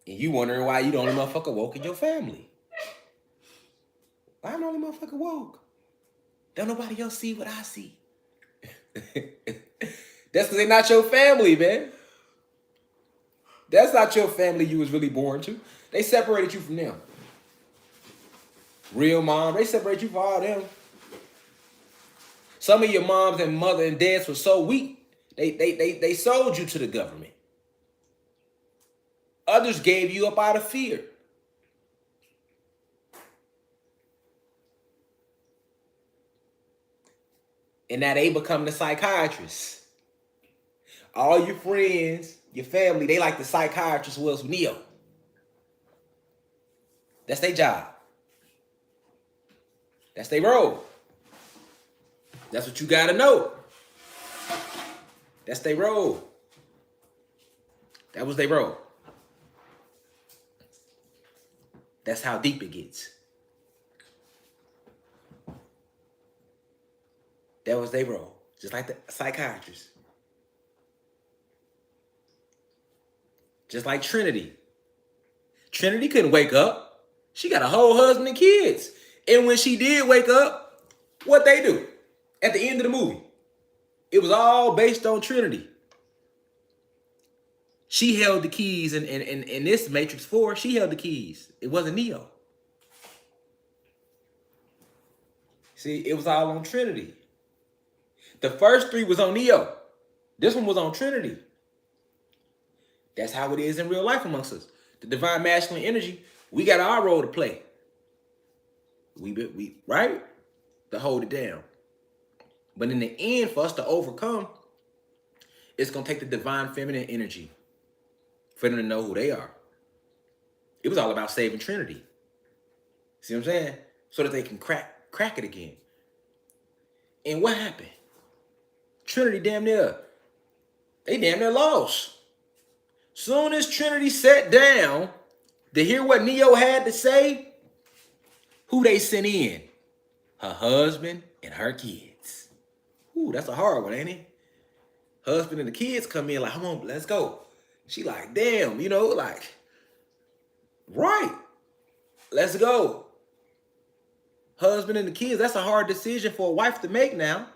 And you wondering why you the only motherfucker woke in your family. Why I'm the only motherfucker woke? Don't nobody else see what I see. That's because they're not your family, man. That's not your family you was really born to. They separated you from them. Real mom, they separate you from all them. Some of your moms and mother and dads were so weak, they sold you to the government. Others gave you up out of fear. And now they become the psychiatrists. All your friends, your family, they like the psychiatrist was Neo. That's their job. That's their role. That's what you gotta know. That's their role. That was their role. That's how deep it gets. That was their role. Just like the psychiatrist. Just like Trinity. Trinity couldn't wake up. She got a whole husband and kids. And when she did wake up, what they do? At the end of the movie, it was all based on Trinity. She held the keys in this Matrix 4, she held the keys. It wasn't Neo. See, it was all on Trinity. The first three was on Neo. This one was on Trinity. That's how it is in real life amongst us. The divine masculine energy, we got our role to play. We right? To hold it down. But in the end, for us to overcome, it's going to take the divine feminine energy for them to know who they are. It was all about saving Trinity. See what I'm saying? So that they can crack it again. And what happened? Trinity they damn near lost. Soon as Trinity sat down to hear what Neo had to say, who they sent in? Her husband and her kids. Ooh, that's a hard one, ain't it? Husband and the kids come in like, come on, let's go. She like, damn, like, right, let's go. Husband and the kids, that's a hard decision for a wife to make now.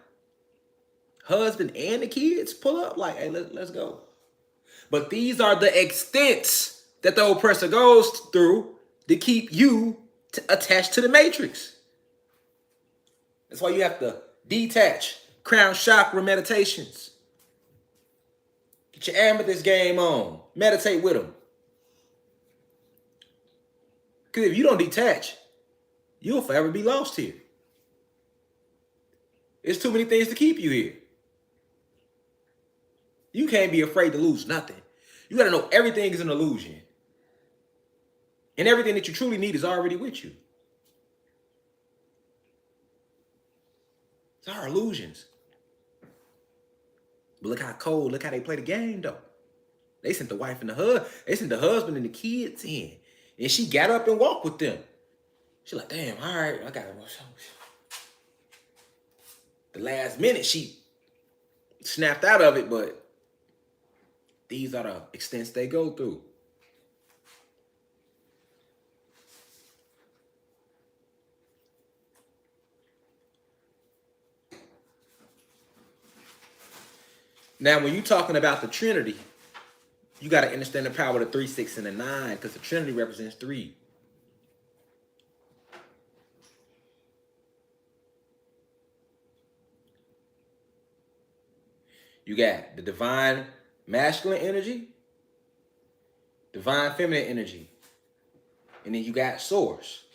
Husband and the kids pull up like, hey, let's go. But these are the extents that the oppressor goes through to keep you attached to the matrix. That's why you have to detach. Crown chakra meditations. Get your amethyst game on. Meditate with them. Because if you don't detach, you'll forever be lost here. There's too many things to keep you here. You can't be afraid to lose nothing. You got to know everything is an illusion. And everything that you truly need is already with you. It's our illusions. But look how cold, look how they play the game though. They sent the wife and they sent the husband and the kids in. And she got up and walked with them. She's like, damn, all right, I got to watch. The last minute, she snapped out of it, but these are the extents they go through. Now, when you're talking about the Trinity, you got to understand the power of the 3, 6, and the 9, because the Trinity represents 3. You got the divine masculine energy, divine feminine energy, and then you got Source.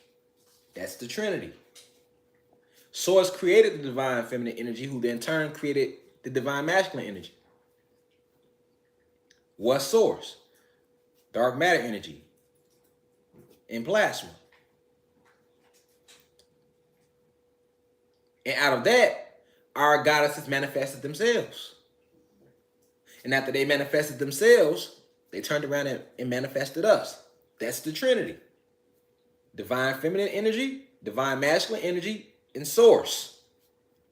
That's the Trinity. Source created the divine feminine energy, who then in turn created the divine masculine energy. What's Source? Dark matter energy and plasma. And out of that, our goddesses manifested themselves. And after they manifested themselves, they turned around and manifested us. That's the Trinity. Divine feminine energy, divine masculine energy, and Source.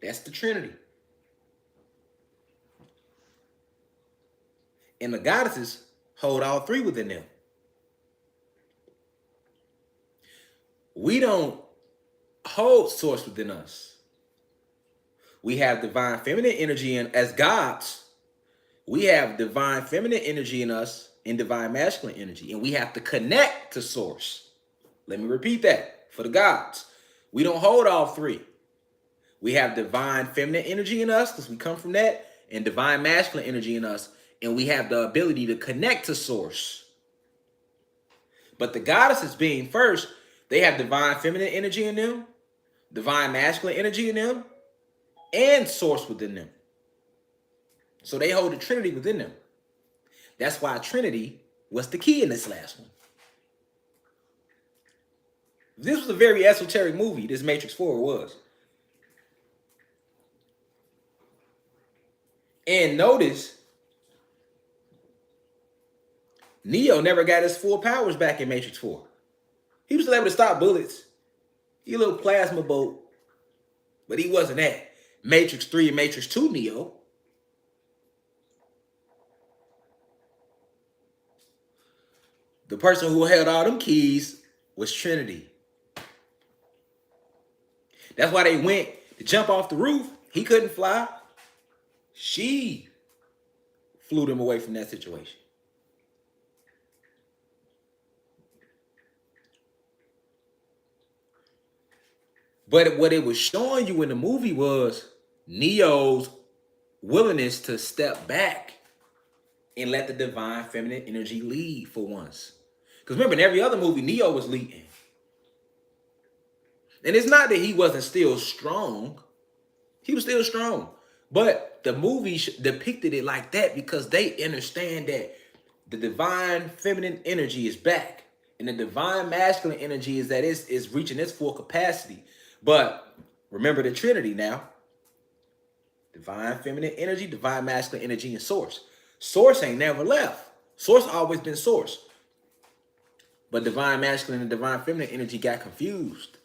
That's the Trinity. And the goddesses hold all 3 within them. We don't hold Source within us. We have divine feminine energy, and as gods, we have divine feminine energy in us and divine masculine energy, and we have to connect to Source. Let me repeat that for the gods. We don't hold all 3. We have divine feminine energy in us because we come from that, and divine masculine energy in us, and we have the ability to connect to Source. But the goddesses being first, they have divine feminine energy in them, divine masculine energy in them, and Source within them. So they hold the Trinity within them. That's why Trinity was the key in this last one. This was a very esoteric movie, this Matrix 4 was. And notice, Neo never got his full powers back in Matrix 4. He was still able to stop bullets. He a little plasma boat. But he wasn't at Matrix 3 and Matrix 2 Neo. The person who held all them keys was Trinity. That's why they went to jump off the roof. He couldn't fly. She flew them away from that situation. But what it was showing you in the movie was Neo's willingness to step back and let the divine feminine energy lead for once. Because remember, in every other movie, Neo was leading. And it's not that he wasn't still strong. He was still strong. But the movie depicted it like that because they understand that the divine feminine energy is back. And the divine masculine energy is that it's reaching its full capacity. But remember the Trinity now. Divine feminine energy, divine masculine energy, and Source. Source ain't never left. Source always been Source. But divine masculine and divine feminine energy got confused.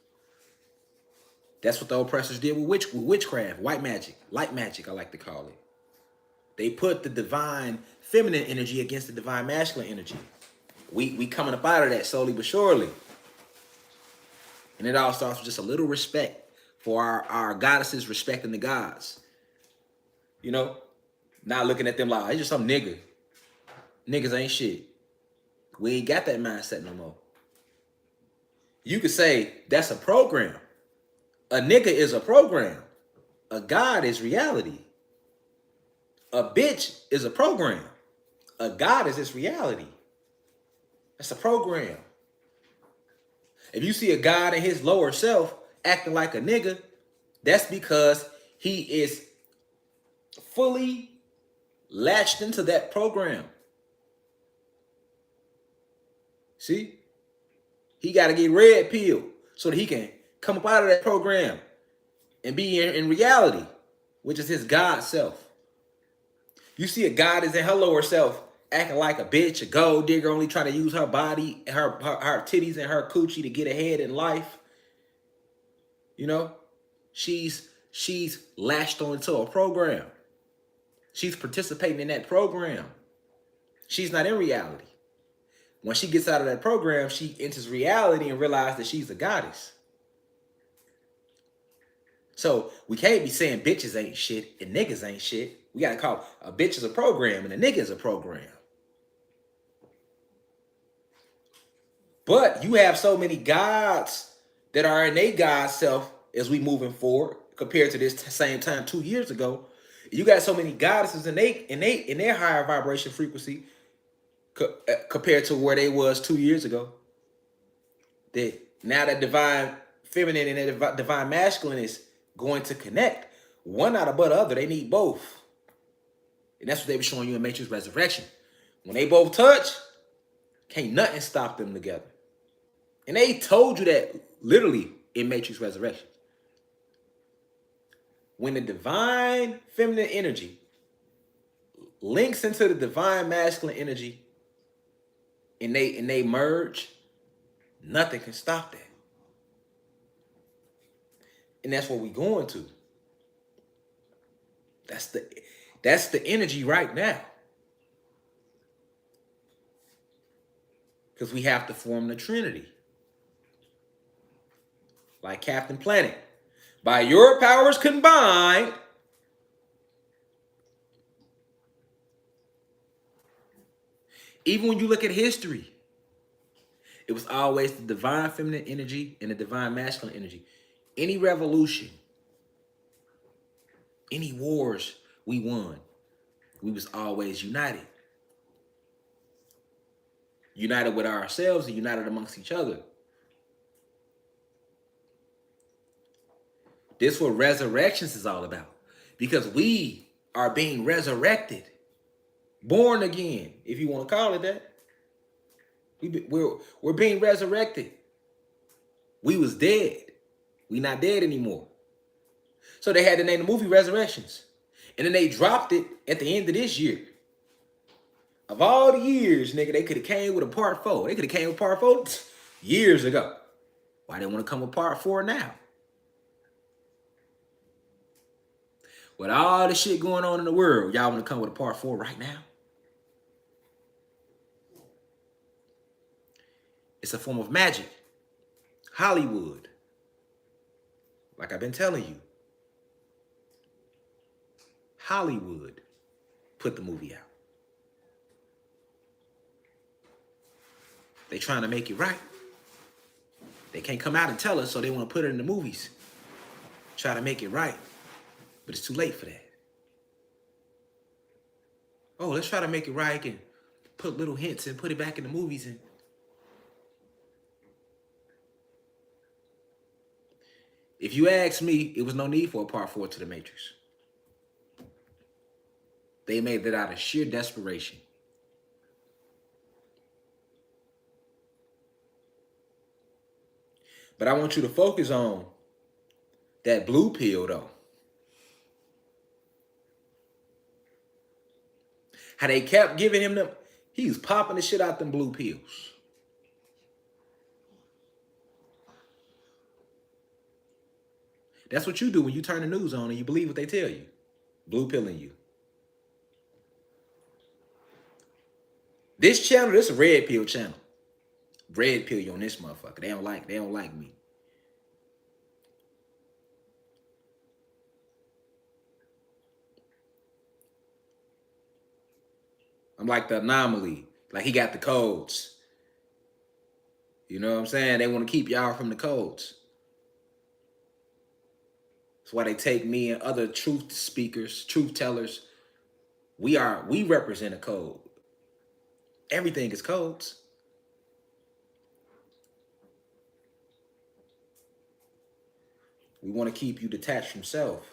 That's what the oppressors did with witchcraft, white magic, light magic, I like to call it. They put the divine feminine energy against the divine masculine energy. We coming up out of that slowly but surely. And it all starts with just a little respect for our goddesses respecting the gods. You know, not looking at them like, it's just some nigga. Niggas ain't shit. We ain't got that mindset no more. You could say that's a program. A nigga is a program. A god is reality. A bitch is a program. A god is its reality. That's a program. If you see a god in his lower self acting like a nigga, that's because he is fully latched into that program. See? He got to get red pilled so that he can come up out of that program and be in reality, which is his God self. You see a god is in her lower self acting like a bitch, a gold digger, only trying to use her body, her titties and her coochie to get ahead in life. You know, she's latched onto a program. She's participating in that program. She's not in reality. When she gets out of that program, she enters reality and realizes that she's a goddess. So we can't be saying bitches ain't shit and niggas ain't shit. We gotta call a bitch is a program and a nigga is a program. But you have so many gods that are in their God self as we moving forward compared to this same time 2 years ago. You got so many goddesses in their higher vibration frequency compared to where they was 2 years ago. That now that divine feminine and that divine masculine is going to connect. One not above the other. They need both. And that's what they were showing you in Matrix Resurrection. When they both touch, can't nothing stop them together. And they told you that literally in Matrix Resurrection. When the divine feminine energy links into the divine masculine energy and they merge, nothing can stop that. And that's what we're going to. That's the energy right now. Because we have to form the Trinity. Like Captain Planet. By your powers combined, even when you look at history, it was always the divine feminine energy and the divine masculine energy. Any revolution, any wars we won, we was always united. United with ourselves and united amongst each other. This is what resurrections is all about. Because we are being resurrected. Born again, if you want to call it that. We're being resurrected. We was dead. We not dead anymore. So they had to name the movie Resurrections. And then they dropped it at the end of this year. Of all the years, nigga, they could have came with a part 4. They could have came with part 4 years ago. Why they want to come with part 4 now? With all the shit going on in the world, y'all want to come with a part 4 right now? It's a form of magic. Hollywood. Like I've been telling you. Hollywood put the movie out. They trying to make it right. They can't come out and tell us, so they want to put it in the movies. Try to make it right. But it's too late for that. Oh, let's try to make it right and put little hints and put it back in the movies. And if you ask me, it was no need for a part 4 to the Matrix. They made that out of sheer desperation. But I want you to focus on that blue pill, though. How they kept giving him them. He was popping the shit out them blue pills. That's what you do when you turn the news on and you believe what they tell you. Blue pilling you. This channel, this is a red pill channel. Red pill you on this motherfucker. They don't like me. I'm like the anomaly. Like he got the codes. You know what I'm saying? They want to keep y'all from the codes. That's why they take me and other truth speakers, truth tellers. We represent a code. Everything is codes. We want to keep you detached from self.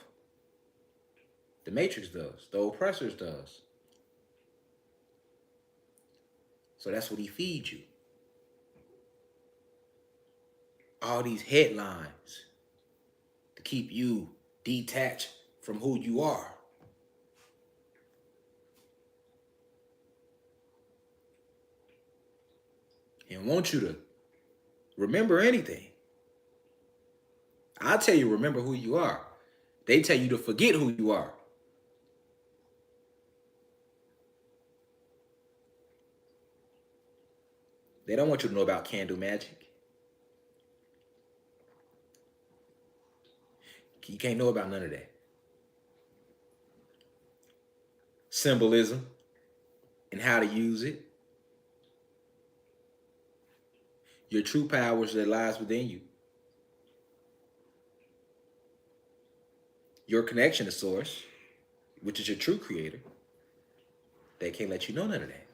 The Matrix does. The oppressors does. So that's what he feeds you. All these headlines to keep you detached from who you are. And want you to remember anything. I tell you, remember who you are. They tell you to forget who you are. They don't want you to know about candle magic. You can't know about none of that. Symbolism and how to use it. Your true powers that lies within you. Your connection to source, which is your true creator. They can't let you know none of that.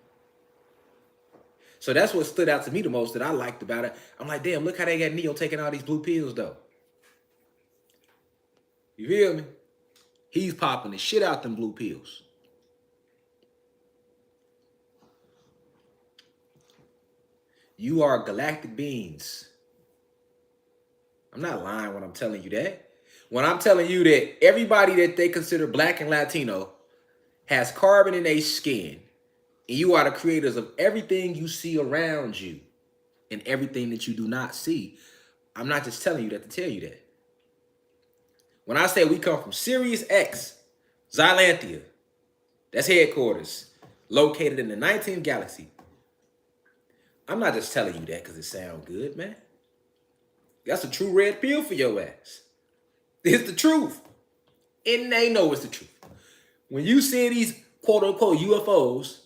So that's what stood out to me the most that I liked about it. I'm like, damn, look how they got Neo taking all these blue pills, though. You feel me? He's popping the shit out them blue pills. You are galactic beings. I'm not lying when I'm telling you that. When I'm telling you that everybody that they consider black and Latino has carbon in their skin, and you are the creators of everything you see around you and everything that you do not see. I'm not just telling you that to tell you that. When I say we come from Sirius X, Xylanthia, that's headquarters, located in the 19th galaxy. I'm not just telling you that because it sounds good, man. That's a true red pill for your ass. It's the truth. And they know it's the truth. When you see these quote-unquote UFOs,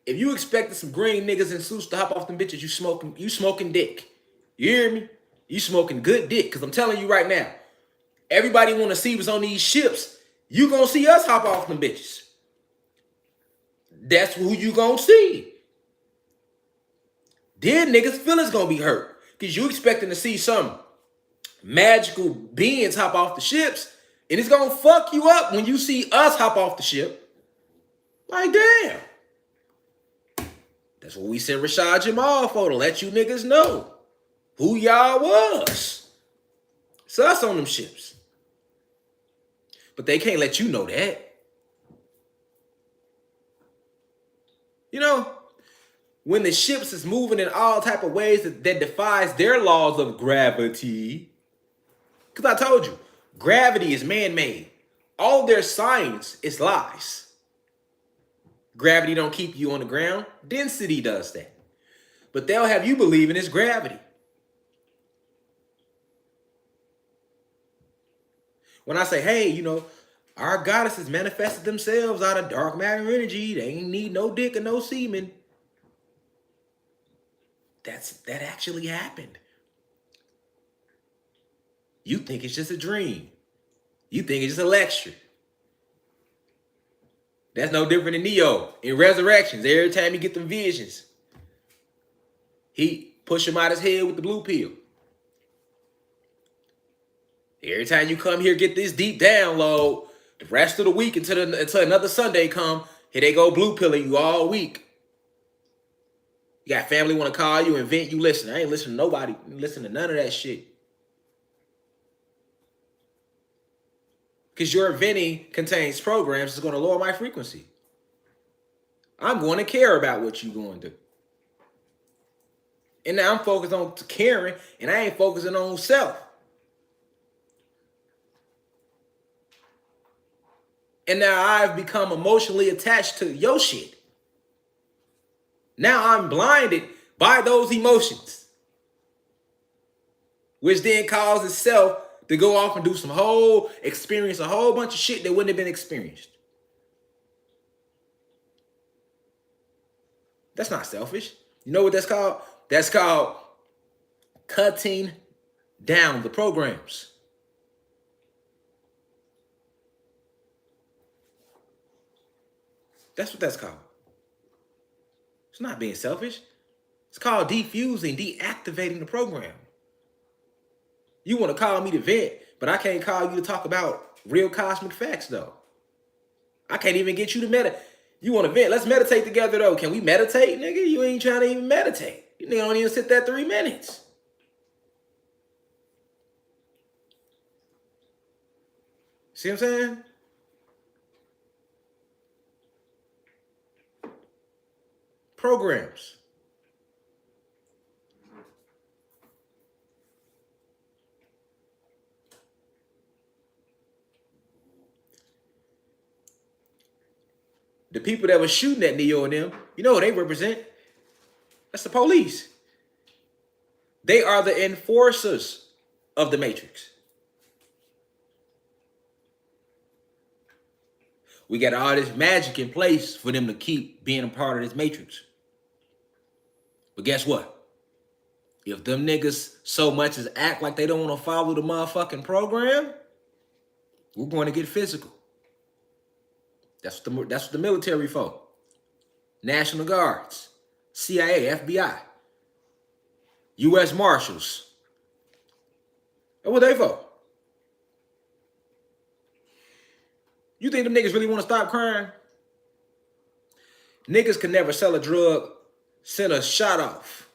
if you expected some green niggas in suits to hop off them bitches, you smoking dick. You hear me? You smoking good dick. Because I'm telling you right now, everybody want to see what's on these ships. You gonna see us hop off them bitches. That's who you gonna see. Then niggas' feelings gonna be hurt. Because you expecting to see some magical beings hop off the ships. And it's gonna fuck you up when you see us hop off the ship. Like, damn. That's what we sent Rashad Jamal for, to let you niggas know who y'all was. It's us on them ships. But they can't let you know that. You know, when the ships is moving in all type of ways that defies their laws of gravity, because I told you, gravity is man-made. All their science is lies. Gravity don't keep you on the ground. Density does that. But they'll have you believing it's gravity. When I say, hey, you know, our goddesses manifested themselves out of dark matter energy. They ain't need no dick or no semen. That actually happened. You think it's just a dream. You think it's just a lecture. That's no different than Neo in Resurrections. Every time he get them visions, he push him out his head with the blue pill. Every time you come here, get this deep download, the rest of the week until another Sunday come, here they go blue pilling you all week. You got family want to call you and vent, you listen. I ain't listening to nobody. Listen to none of that shit. Because your venting contains programs that's going to lower my frequency. I'm going to care about what you're going to do. And now I'm focused on caring, and I ain't focusing on self. And now I've become emotionally attached to your shit. Now I'm blinded by those emotions, which then causes self to go off and do experience a whole bunch of shit that wouldn't have been experienced. That's not selfish. You know what that's called? That's called cutting down the programs. That's what that's called. It's not being selfish. It's called defusing, deactivating the program. You want to call me to vent, but I can't call you to talk about real cosmic facts, though. I can't even get you to meditate. You want to vent? Let's meditate together, though. Can we meditate, nigga? You ain't trying to even meditate. You nigga don't even sit there 3 minutes. See what I'm saying? Programs. The people that were shooting at Neo and them, you know what they represent? That's the police. They are the enforcers of the Matrix. We got all this magic in place for them to keep being a part of this matrix. But guess what? If them niggas so much as act like they don't want to follow the motherfucking program, we're going to get physical. That's what the military for. National Guards, CIA, FBI, U.S. Marshals. And what they for? You think them niggas really want to stop crime? Niggas can never sell a drug, send a shot off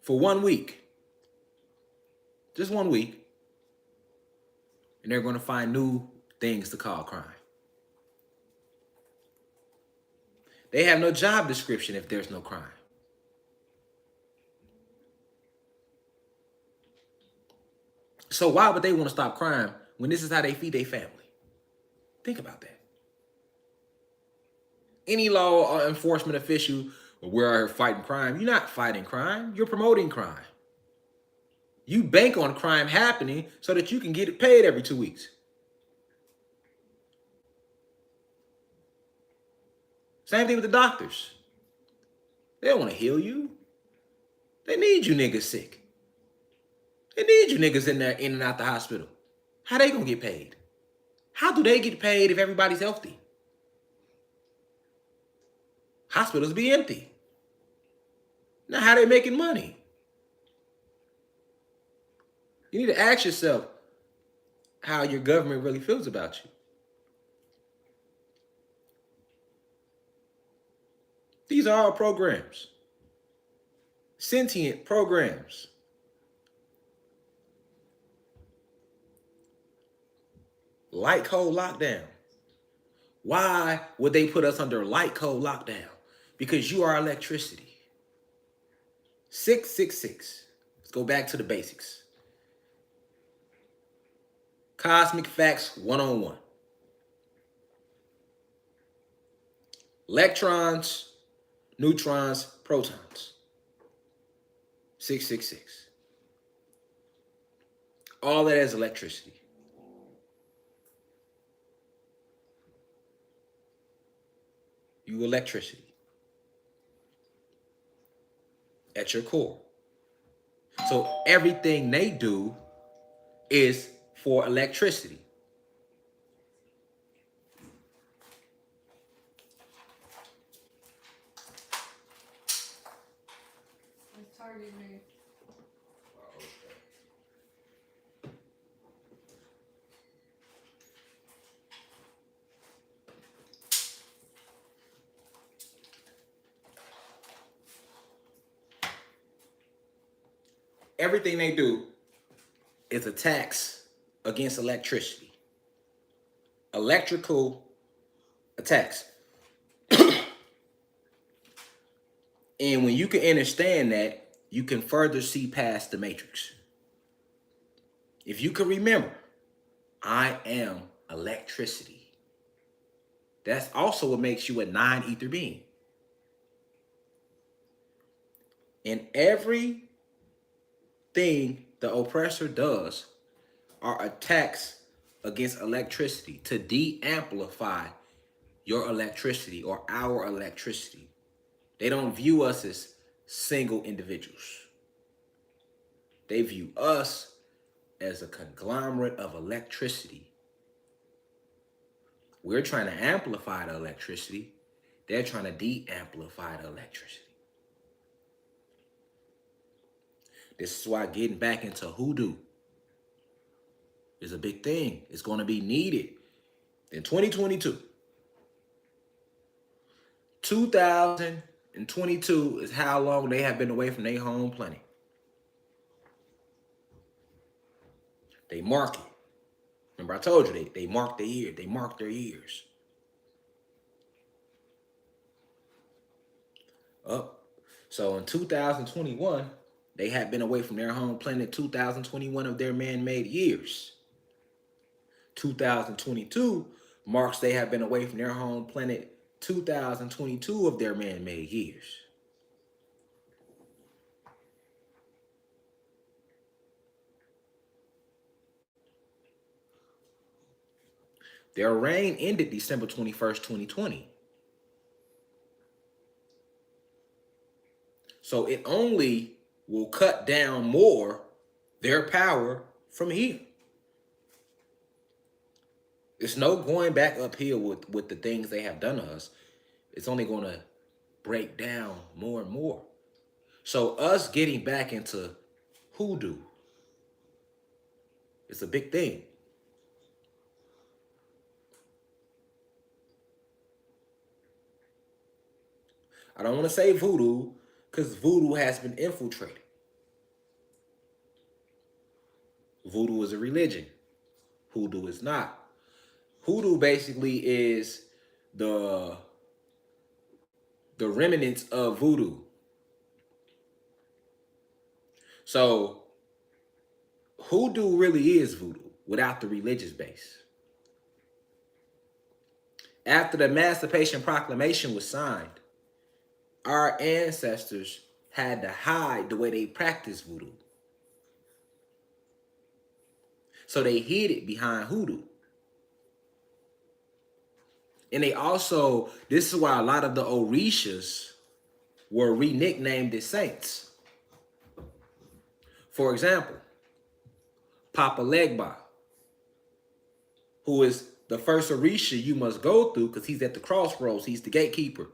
for 1 week. Just 1 week. And they're going to find new things to call crime. They have no job description if there's no crime. So why would they want to stop crime when this is how they feed their family? Think about that. Any law or enforcement official, we're fighting crime. You're not fighting crime. You're promoting crime. You bank on crime happening so that you can get it paid every 2 weeks. Same thing with the doctors. They don't want to heal you. They need you niggas sick. They need you niggas in there, in and out the hospital. How they gonna get paid? How do they get paid if everybody's healthy? Hospitals be empty. Now how they making money? You need to ask yourself how your government really feels about you. These are all programs. Sentient programs. Light code lockdown. Why would they put us under light code lockdown? Because you are electricity. 666. Let's go back to the basics. Cosmic facts 101. Electrons, neutrons, protons. 666. All that is electricity. You electricity. At your core. So everything they do is for electricity. It's targeting me. Everything they do is attacks against electricity. Electrical attacks. And when you can understand that, you can further see past the matrix. If you can remember, I am electricity. That's also what makes you a non-ether being. And everything the oppressor does are attacks against electricity to de-amplify your electricity or our electricity. They don't view us as single individuals. They view us as a conglomerate of electricity. We're trying to amplify the electricity. They're trying to de-amplify the electricity. This is why getting back into hoodoo is a big thing. It's going to be needed in 2022. 2022 is how long they have been away from their home planet. They mark it. Remember I told you they mark their year. They mark their years. So in 2021, they had been away from their home planet 2021 of their man-made years. 2022 marks they have been away from their home planet 2022 of their man-made years. Their reign ended December 21st, 2020. So it only will cut down more their power from here. There's no going back uphill with the things they have done to us. It's only going to break down more and more. So us getting back into hoodoo, it's a big thing. I don't want to say voodoo because voodoo has been infiltrated. Voodoo is a religion. Hoodoo is not. Hoodoo basically is the remnants of voodoo. So hoodoo really is voodoo without the religious base. After the Emancipation Proclamation was signed, our ancestors had to hide the way they practiced voodoo. So they hid it behind hoodoo. And they also, this is why a lot of the Orishas were re-nicknamed as saints. For example, Papa Legba, who is the first Orisha you must go through because he's at the crossroads. He's the gatekeeper.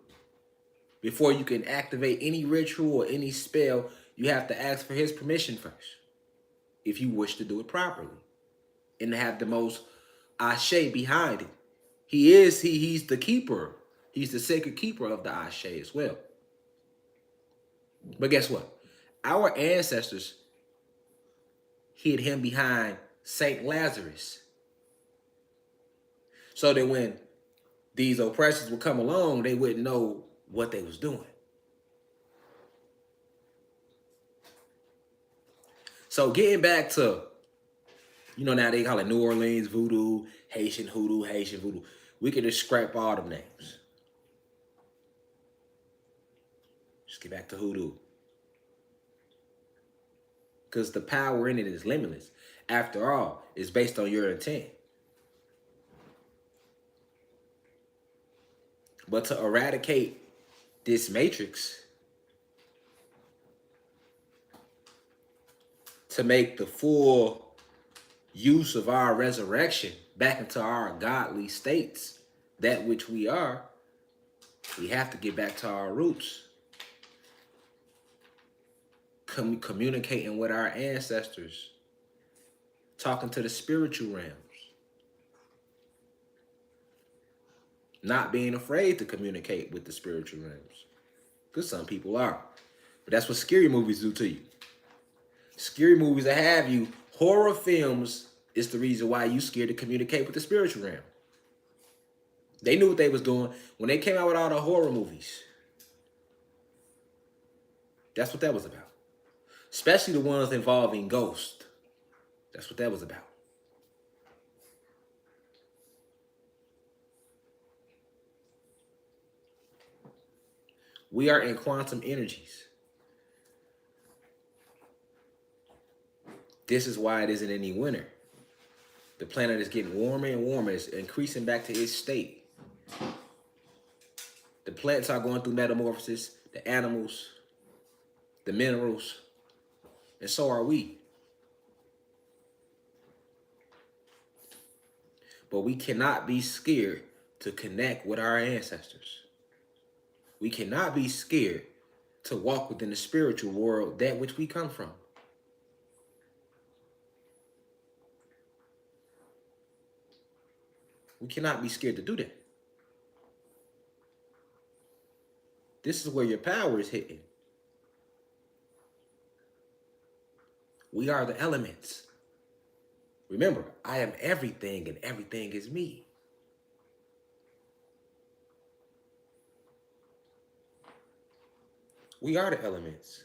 Before you can activate any ritual or any spell, you have to ask for his permission first, if you wish to do it properly and to have the most ashe behind it. He's the keeper. He's the sacred keeper of the ashe as well. But guess what? Our ancestors hid him behind Saint Lazarus, so that when these oppressors would come along, they wouldn't know what they was doing. So getting back to, now they call it New Orleans voodoo, Haitian voodoo. We could just scrap all them names. Just get back to hoodoo. Because the power in it is limitless. After all, it's based on your intent. But to eradicate this matrix, to make the full use of our resurrection back into our godly states, that which we are, we have to get back to our roots. Communicating with our ancestors, talking to the spiritual realms, not being afraid to communicate with the spiritual realms, because some people are. But that's what scary movies do to you. Scary movies that have you, horror films is the reason why you scared to communicate with the spiritual realm. They knew what they was doing when they came out with all the horror movies. That's what that was about. Especially the ones involving ghosts. That's what that was about. We are in quantum energies. This is why it isn't any winter. The planet is getting warmer and warmer. It's increasing back to its state. The plants are going through metamorphosis, the animals, the minerals, and so are we. But we cannot be scared to connect with our ancestors. We cannot be scared to walk within the spiritual world, that which we come from. We cannot be scared to do that. This is where your power is hitting. We are the elements. Remember, I am everything and everything is me. We are the elements.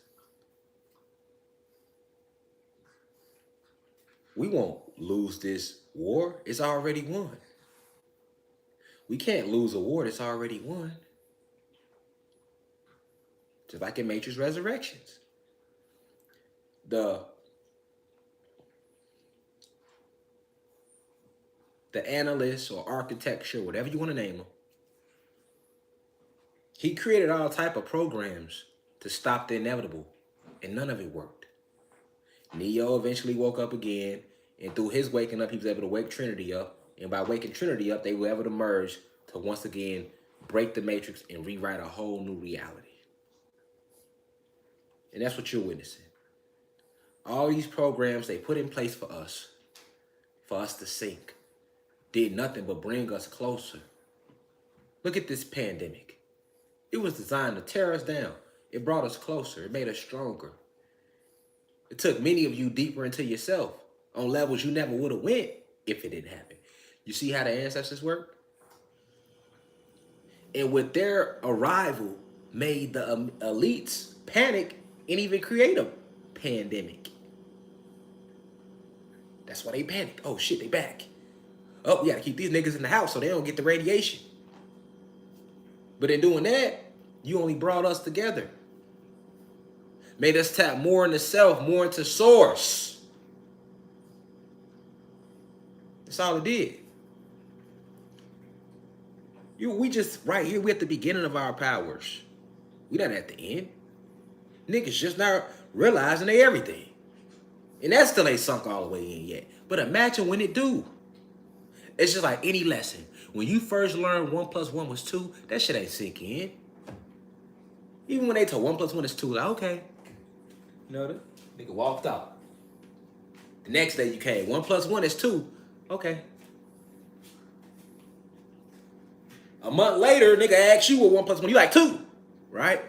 We won't lose this war. It's already won. We can't lose a war that's already won. Just like in Matrix Resurrections. The the analyst or architecture, whatever you want to name him, he created all type of programs to stop the inevitable, and none of it worked. Neo eventually woke up again, and through his waking up, he was able to wake Trinity up. And by waking Trinity up, they were able to merge to once again break the matrix and rewrite a whole new reality. And that's what you're witnessing. All these programs they put in place for us to sink, did nothing but bring us closer. Look at this pandemic. It was designed to tear us down. It brought us closer. It made us stronger. It took many of you deeper into yourself on levels you never would have went if it didn't happen. You see how the ancestors work? And with their arrival, made the elites panic and even create a pandemic. That's why they panicked. Oh shit, they back. Oh, we gotta keep these niggas in the house so they don't get the radiation. But in doing that, you only brought us together. Made us tap more into self, more into source. That's all it did. We just right here, we at the beginning of our powers. We not at the end. Niggas just now realizing they everything. And that still ain't sunk all the way in yet. But imagine when it do. It's just like any lesson. When you first learn 1 + 1 was 2, that shit ain't sink in. Even when they told 1 + 1 is 2, like, okay. You know that? Nigga walked out. The next day you came, 1 + 1 is 2. Okay. A month later, nigga asked you what 1 + 1, you like 2, right?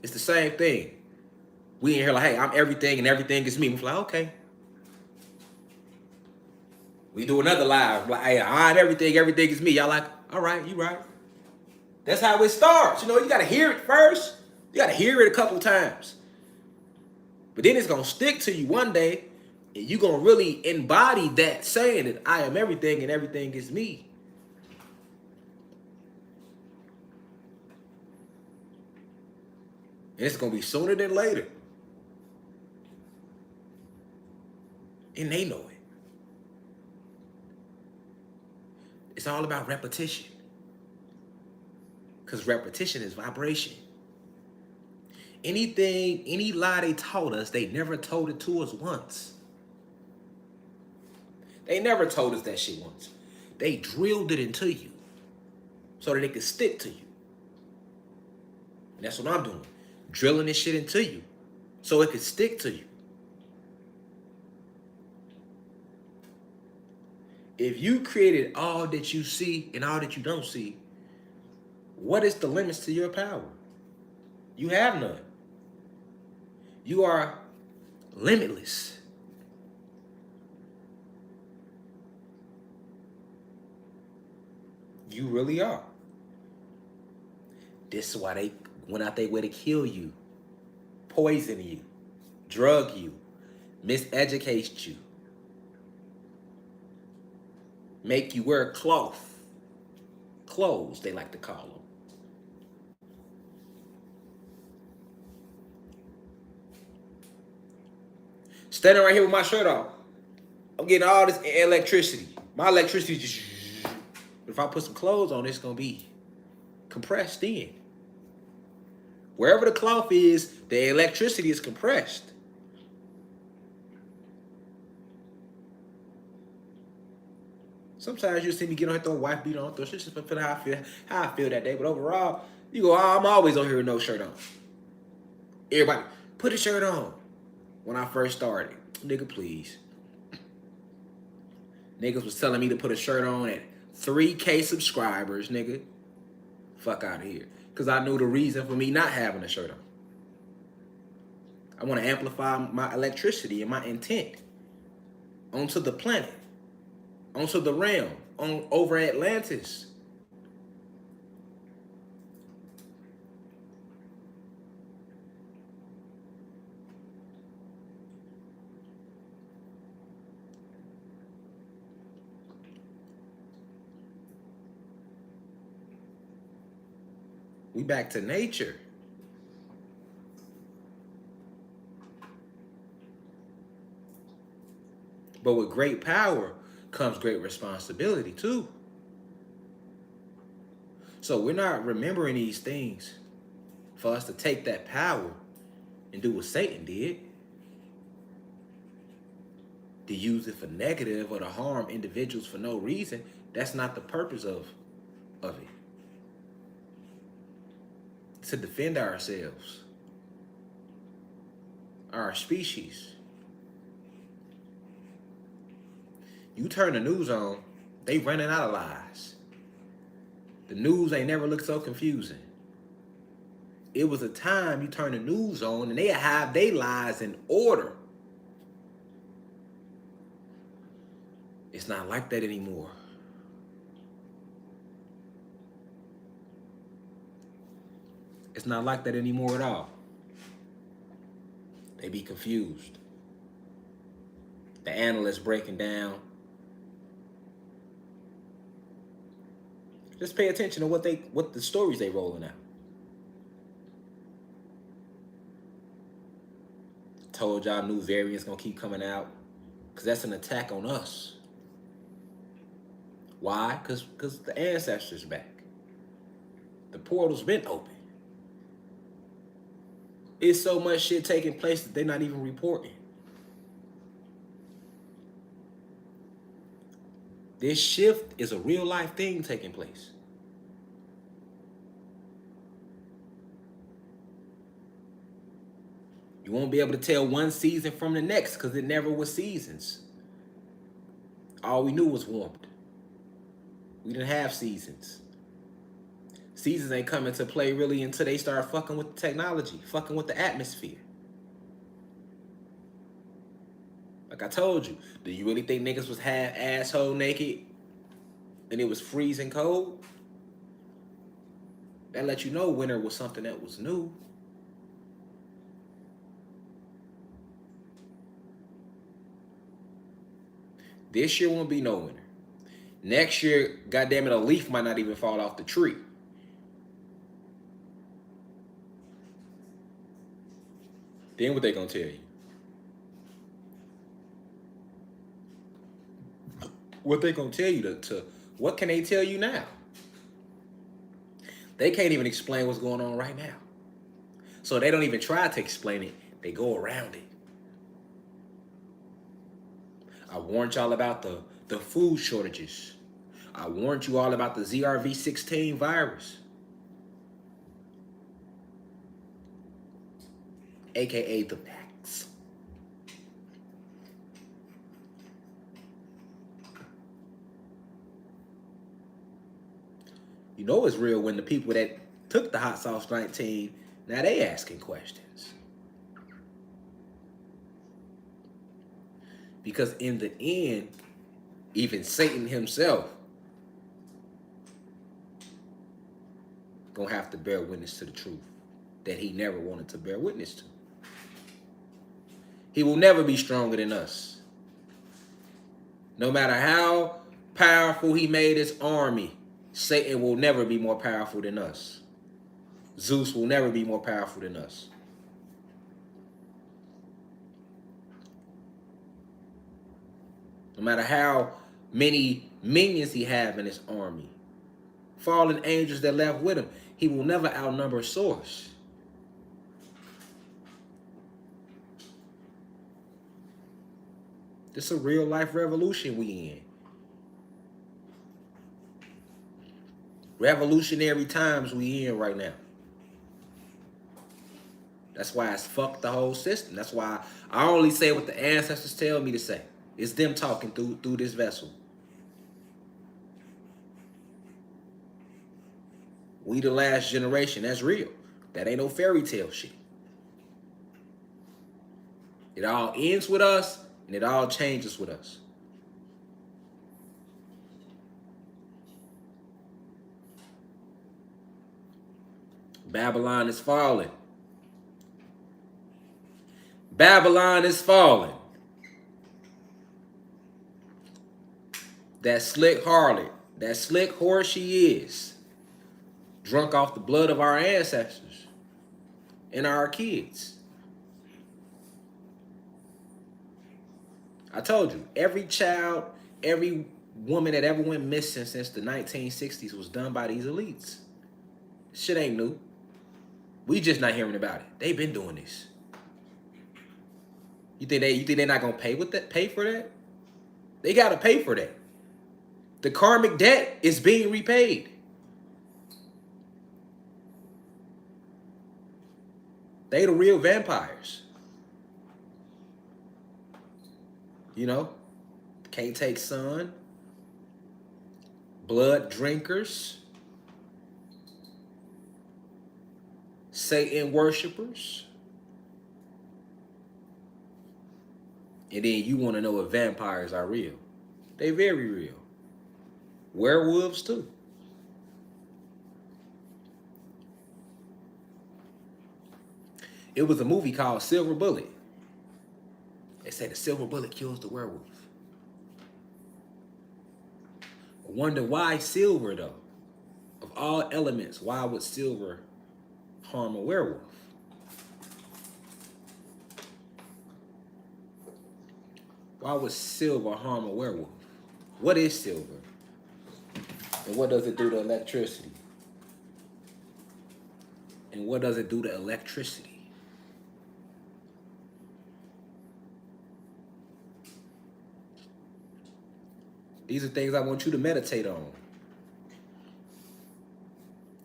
It's the same thing. We in here like, hey, I'm everything and everything is me. We're like, okay. We do another live, like, hey, I'm everything is me. Y'all like, all right, you right. That's how it starts. You know, you gotta hear it first. You gotta hear it a couple times. But then it's gonna stick to you one day, and you're gonna really embody that saying that I am everything and everything is me. And it's gonna be sooner than later. And they know it. It's all about repetition. Because repetition is vibration. Anything, any lie they taught us, they never told it to us once. They never told us that shit once. They drilled it into you so that it could stick to you. And that's what I'm doing. Drilling this shit into you so it could stick to you. If you created all that you see and all that you don't see, what is the limits to your power? You have none. You are limitless. You really are. This is why they went out their way to kill you, poison you, drug you, miseducate you, make you wear cloth. Clothes, they like to call them. Standing right here with my shirt off, I'm getting all this electricity. My electricity just... If I put some clothes on, it's going to be compressed in. Wherever the cloth is, the electricity is compressed. Sometimes you see me get on here, throw a wife beater on, throw shit just for how I feel that day. But overall, you go, oh, I'm always on here with no shirt on. Everybody, put a shirt on. When I first started, nigga, please. Niggas was telling me to put a shirt on at 3K subscribers, nigga. Fuck out of here. Because I knew the reason for me not having a shirt on. I want to amplify my electricity and my intent onto the planet, onto the realm, over Atlantis. We back to nature. But with great power comes great responsibility too. So we're not remembering these things for us to take that power and do what Satan did, to use it for negative or to harm individuals for no reason. That's not the purpose of it. It's to defend ourselves, our species. You turn the news on, they running out of lies. The news ain't never looked so confusing. It was a time you turn the news on and they have their lies in order. It's not like that anymore. It's not like that anymore at all. They be confused. The analysts breaking down. Just pay attention to what the stories they rolling out. Told y'all new variants gonna keep coming out, because that's an attack on us. Why? Because the ancestors back. The portal's been open. It's so much shit taking place that they're not even reporting. This shift is a real life thing taking place. You won't be able to tell one season from the next because it never was seasons. All we knew was warmed. We didn't have seasons. Seasons ain't come into play really until they start fucking with the technology, fucking with the atmosphere. Like I told you, do you really think niggas was half asshole naked and it was freezing cold? That let you know winter was something that was new. This year won't be no winter. Next year, goddamn it, a leaf might not even fall off the tree. Then what they gonna tell you? What they gonna tell you to what can they tell you now? They can't even explain what's going on right now. So they don't even try to explain it. They go around it. I warned y'all about the food shortages. I warned you all about the ZRV16 virus. AKA the vax. You know it's real when the people that took the hot sauce 19, now they asking questions. Because in the end, even Satan himself gonna have to bear witness to the truth that he never wanted to bear witness to. He will never be stronger than us. No matter how powerful he made his army, Satan will never be more powerful than us. Zeus will never be more powerful than us. No matter how many minions he have in his army, fallen angels that left with him, he will never outnumber Source. This is a real life revolution we in. Revolutionary times we in right now. That's why it's fucked the whole system. That's why I only say what the ancestors tell me to say. It's them talking through this vessel. We the last generation. That's real. That ain't no fairy tale shit. It all ends with us, and it all changes with us. Babylon is falling. Babylon is falling. That slick harlot, that slick whore she is, drunk off the blood of our ancestors and our kids. I told you, every child Every woman that ever went missing since the 1960s was done by these elites. Shit ain't new. We just not hearing about it. They've been doing this. You think they're not gonna pay for that? They gotta pay for that. The karmic debt is being repaid. They the real vampires. You know? Can't take sun. Blood drinkers. Satan worshipers. And then you want to know if vampires are real. They very real. Werewolves too. It was a movie called Silver Bullet. They say the silver bullet kills the werewolf. I wonder why silver though? Of all elements, why would silver harm a werewolf? Why would silver harm a werewolf? What is silver? And what does it do to electricity? And what does it do to electricity? These are things I want you to meditate on.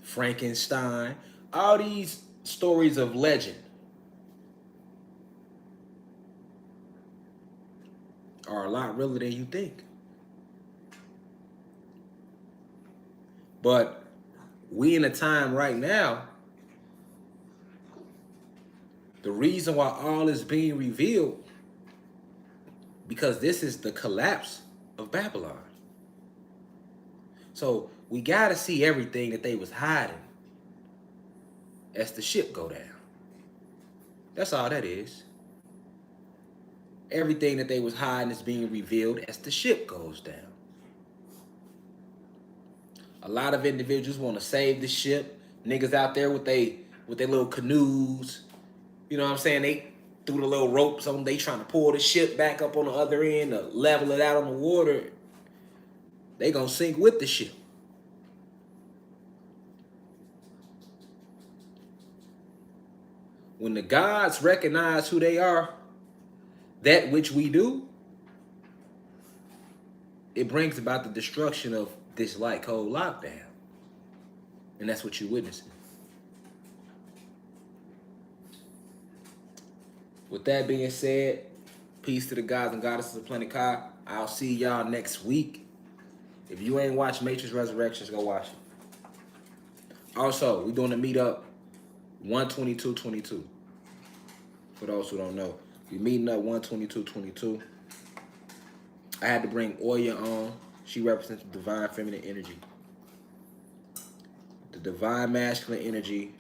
Frankenstein, all these stories of legend are a lot realer than you think. But we in a time right now, the reason why all is being revealed, because this is the collapse of Babylon. So we got to see everything that they was hiding as the ship go down. That's all that is. Everything that they was hiding is being revealed as the ship goes down. A lot of individuals want to save the ship. Niggas out there with their little canoes. You know what I'm saying? They threw the little ropes on. They trying to pull the ship back up on the other end to level it out on the water. They gonna sink with the ship. When the gods recognize who they are, that which we do, it brings about the destruction of this light cold lockdown. And that's what you're witnessing. With that being said, peace to the gods and goddesses of Planet Kai. I'll see y'all next week. If you ain't watched Matrix Resurrections, go watch it. Also, we're doing a meetup 1/22/22. For those who don't know, we're meeting up 1/22/22. I had to bring Oya on. She represents the divine feminine energy. The divine masculine energy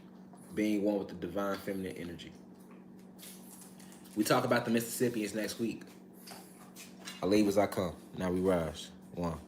being one with the divine feminine energy. We talk about the Mississippians next week. I leave as I come. Now we rise. One.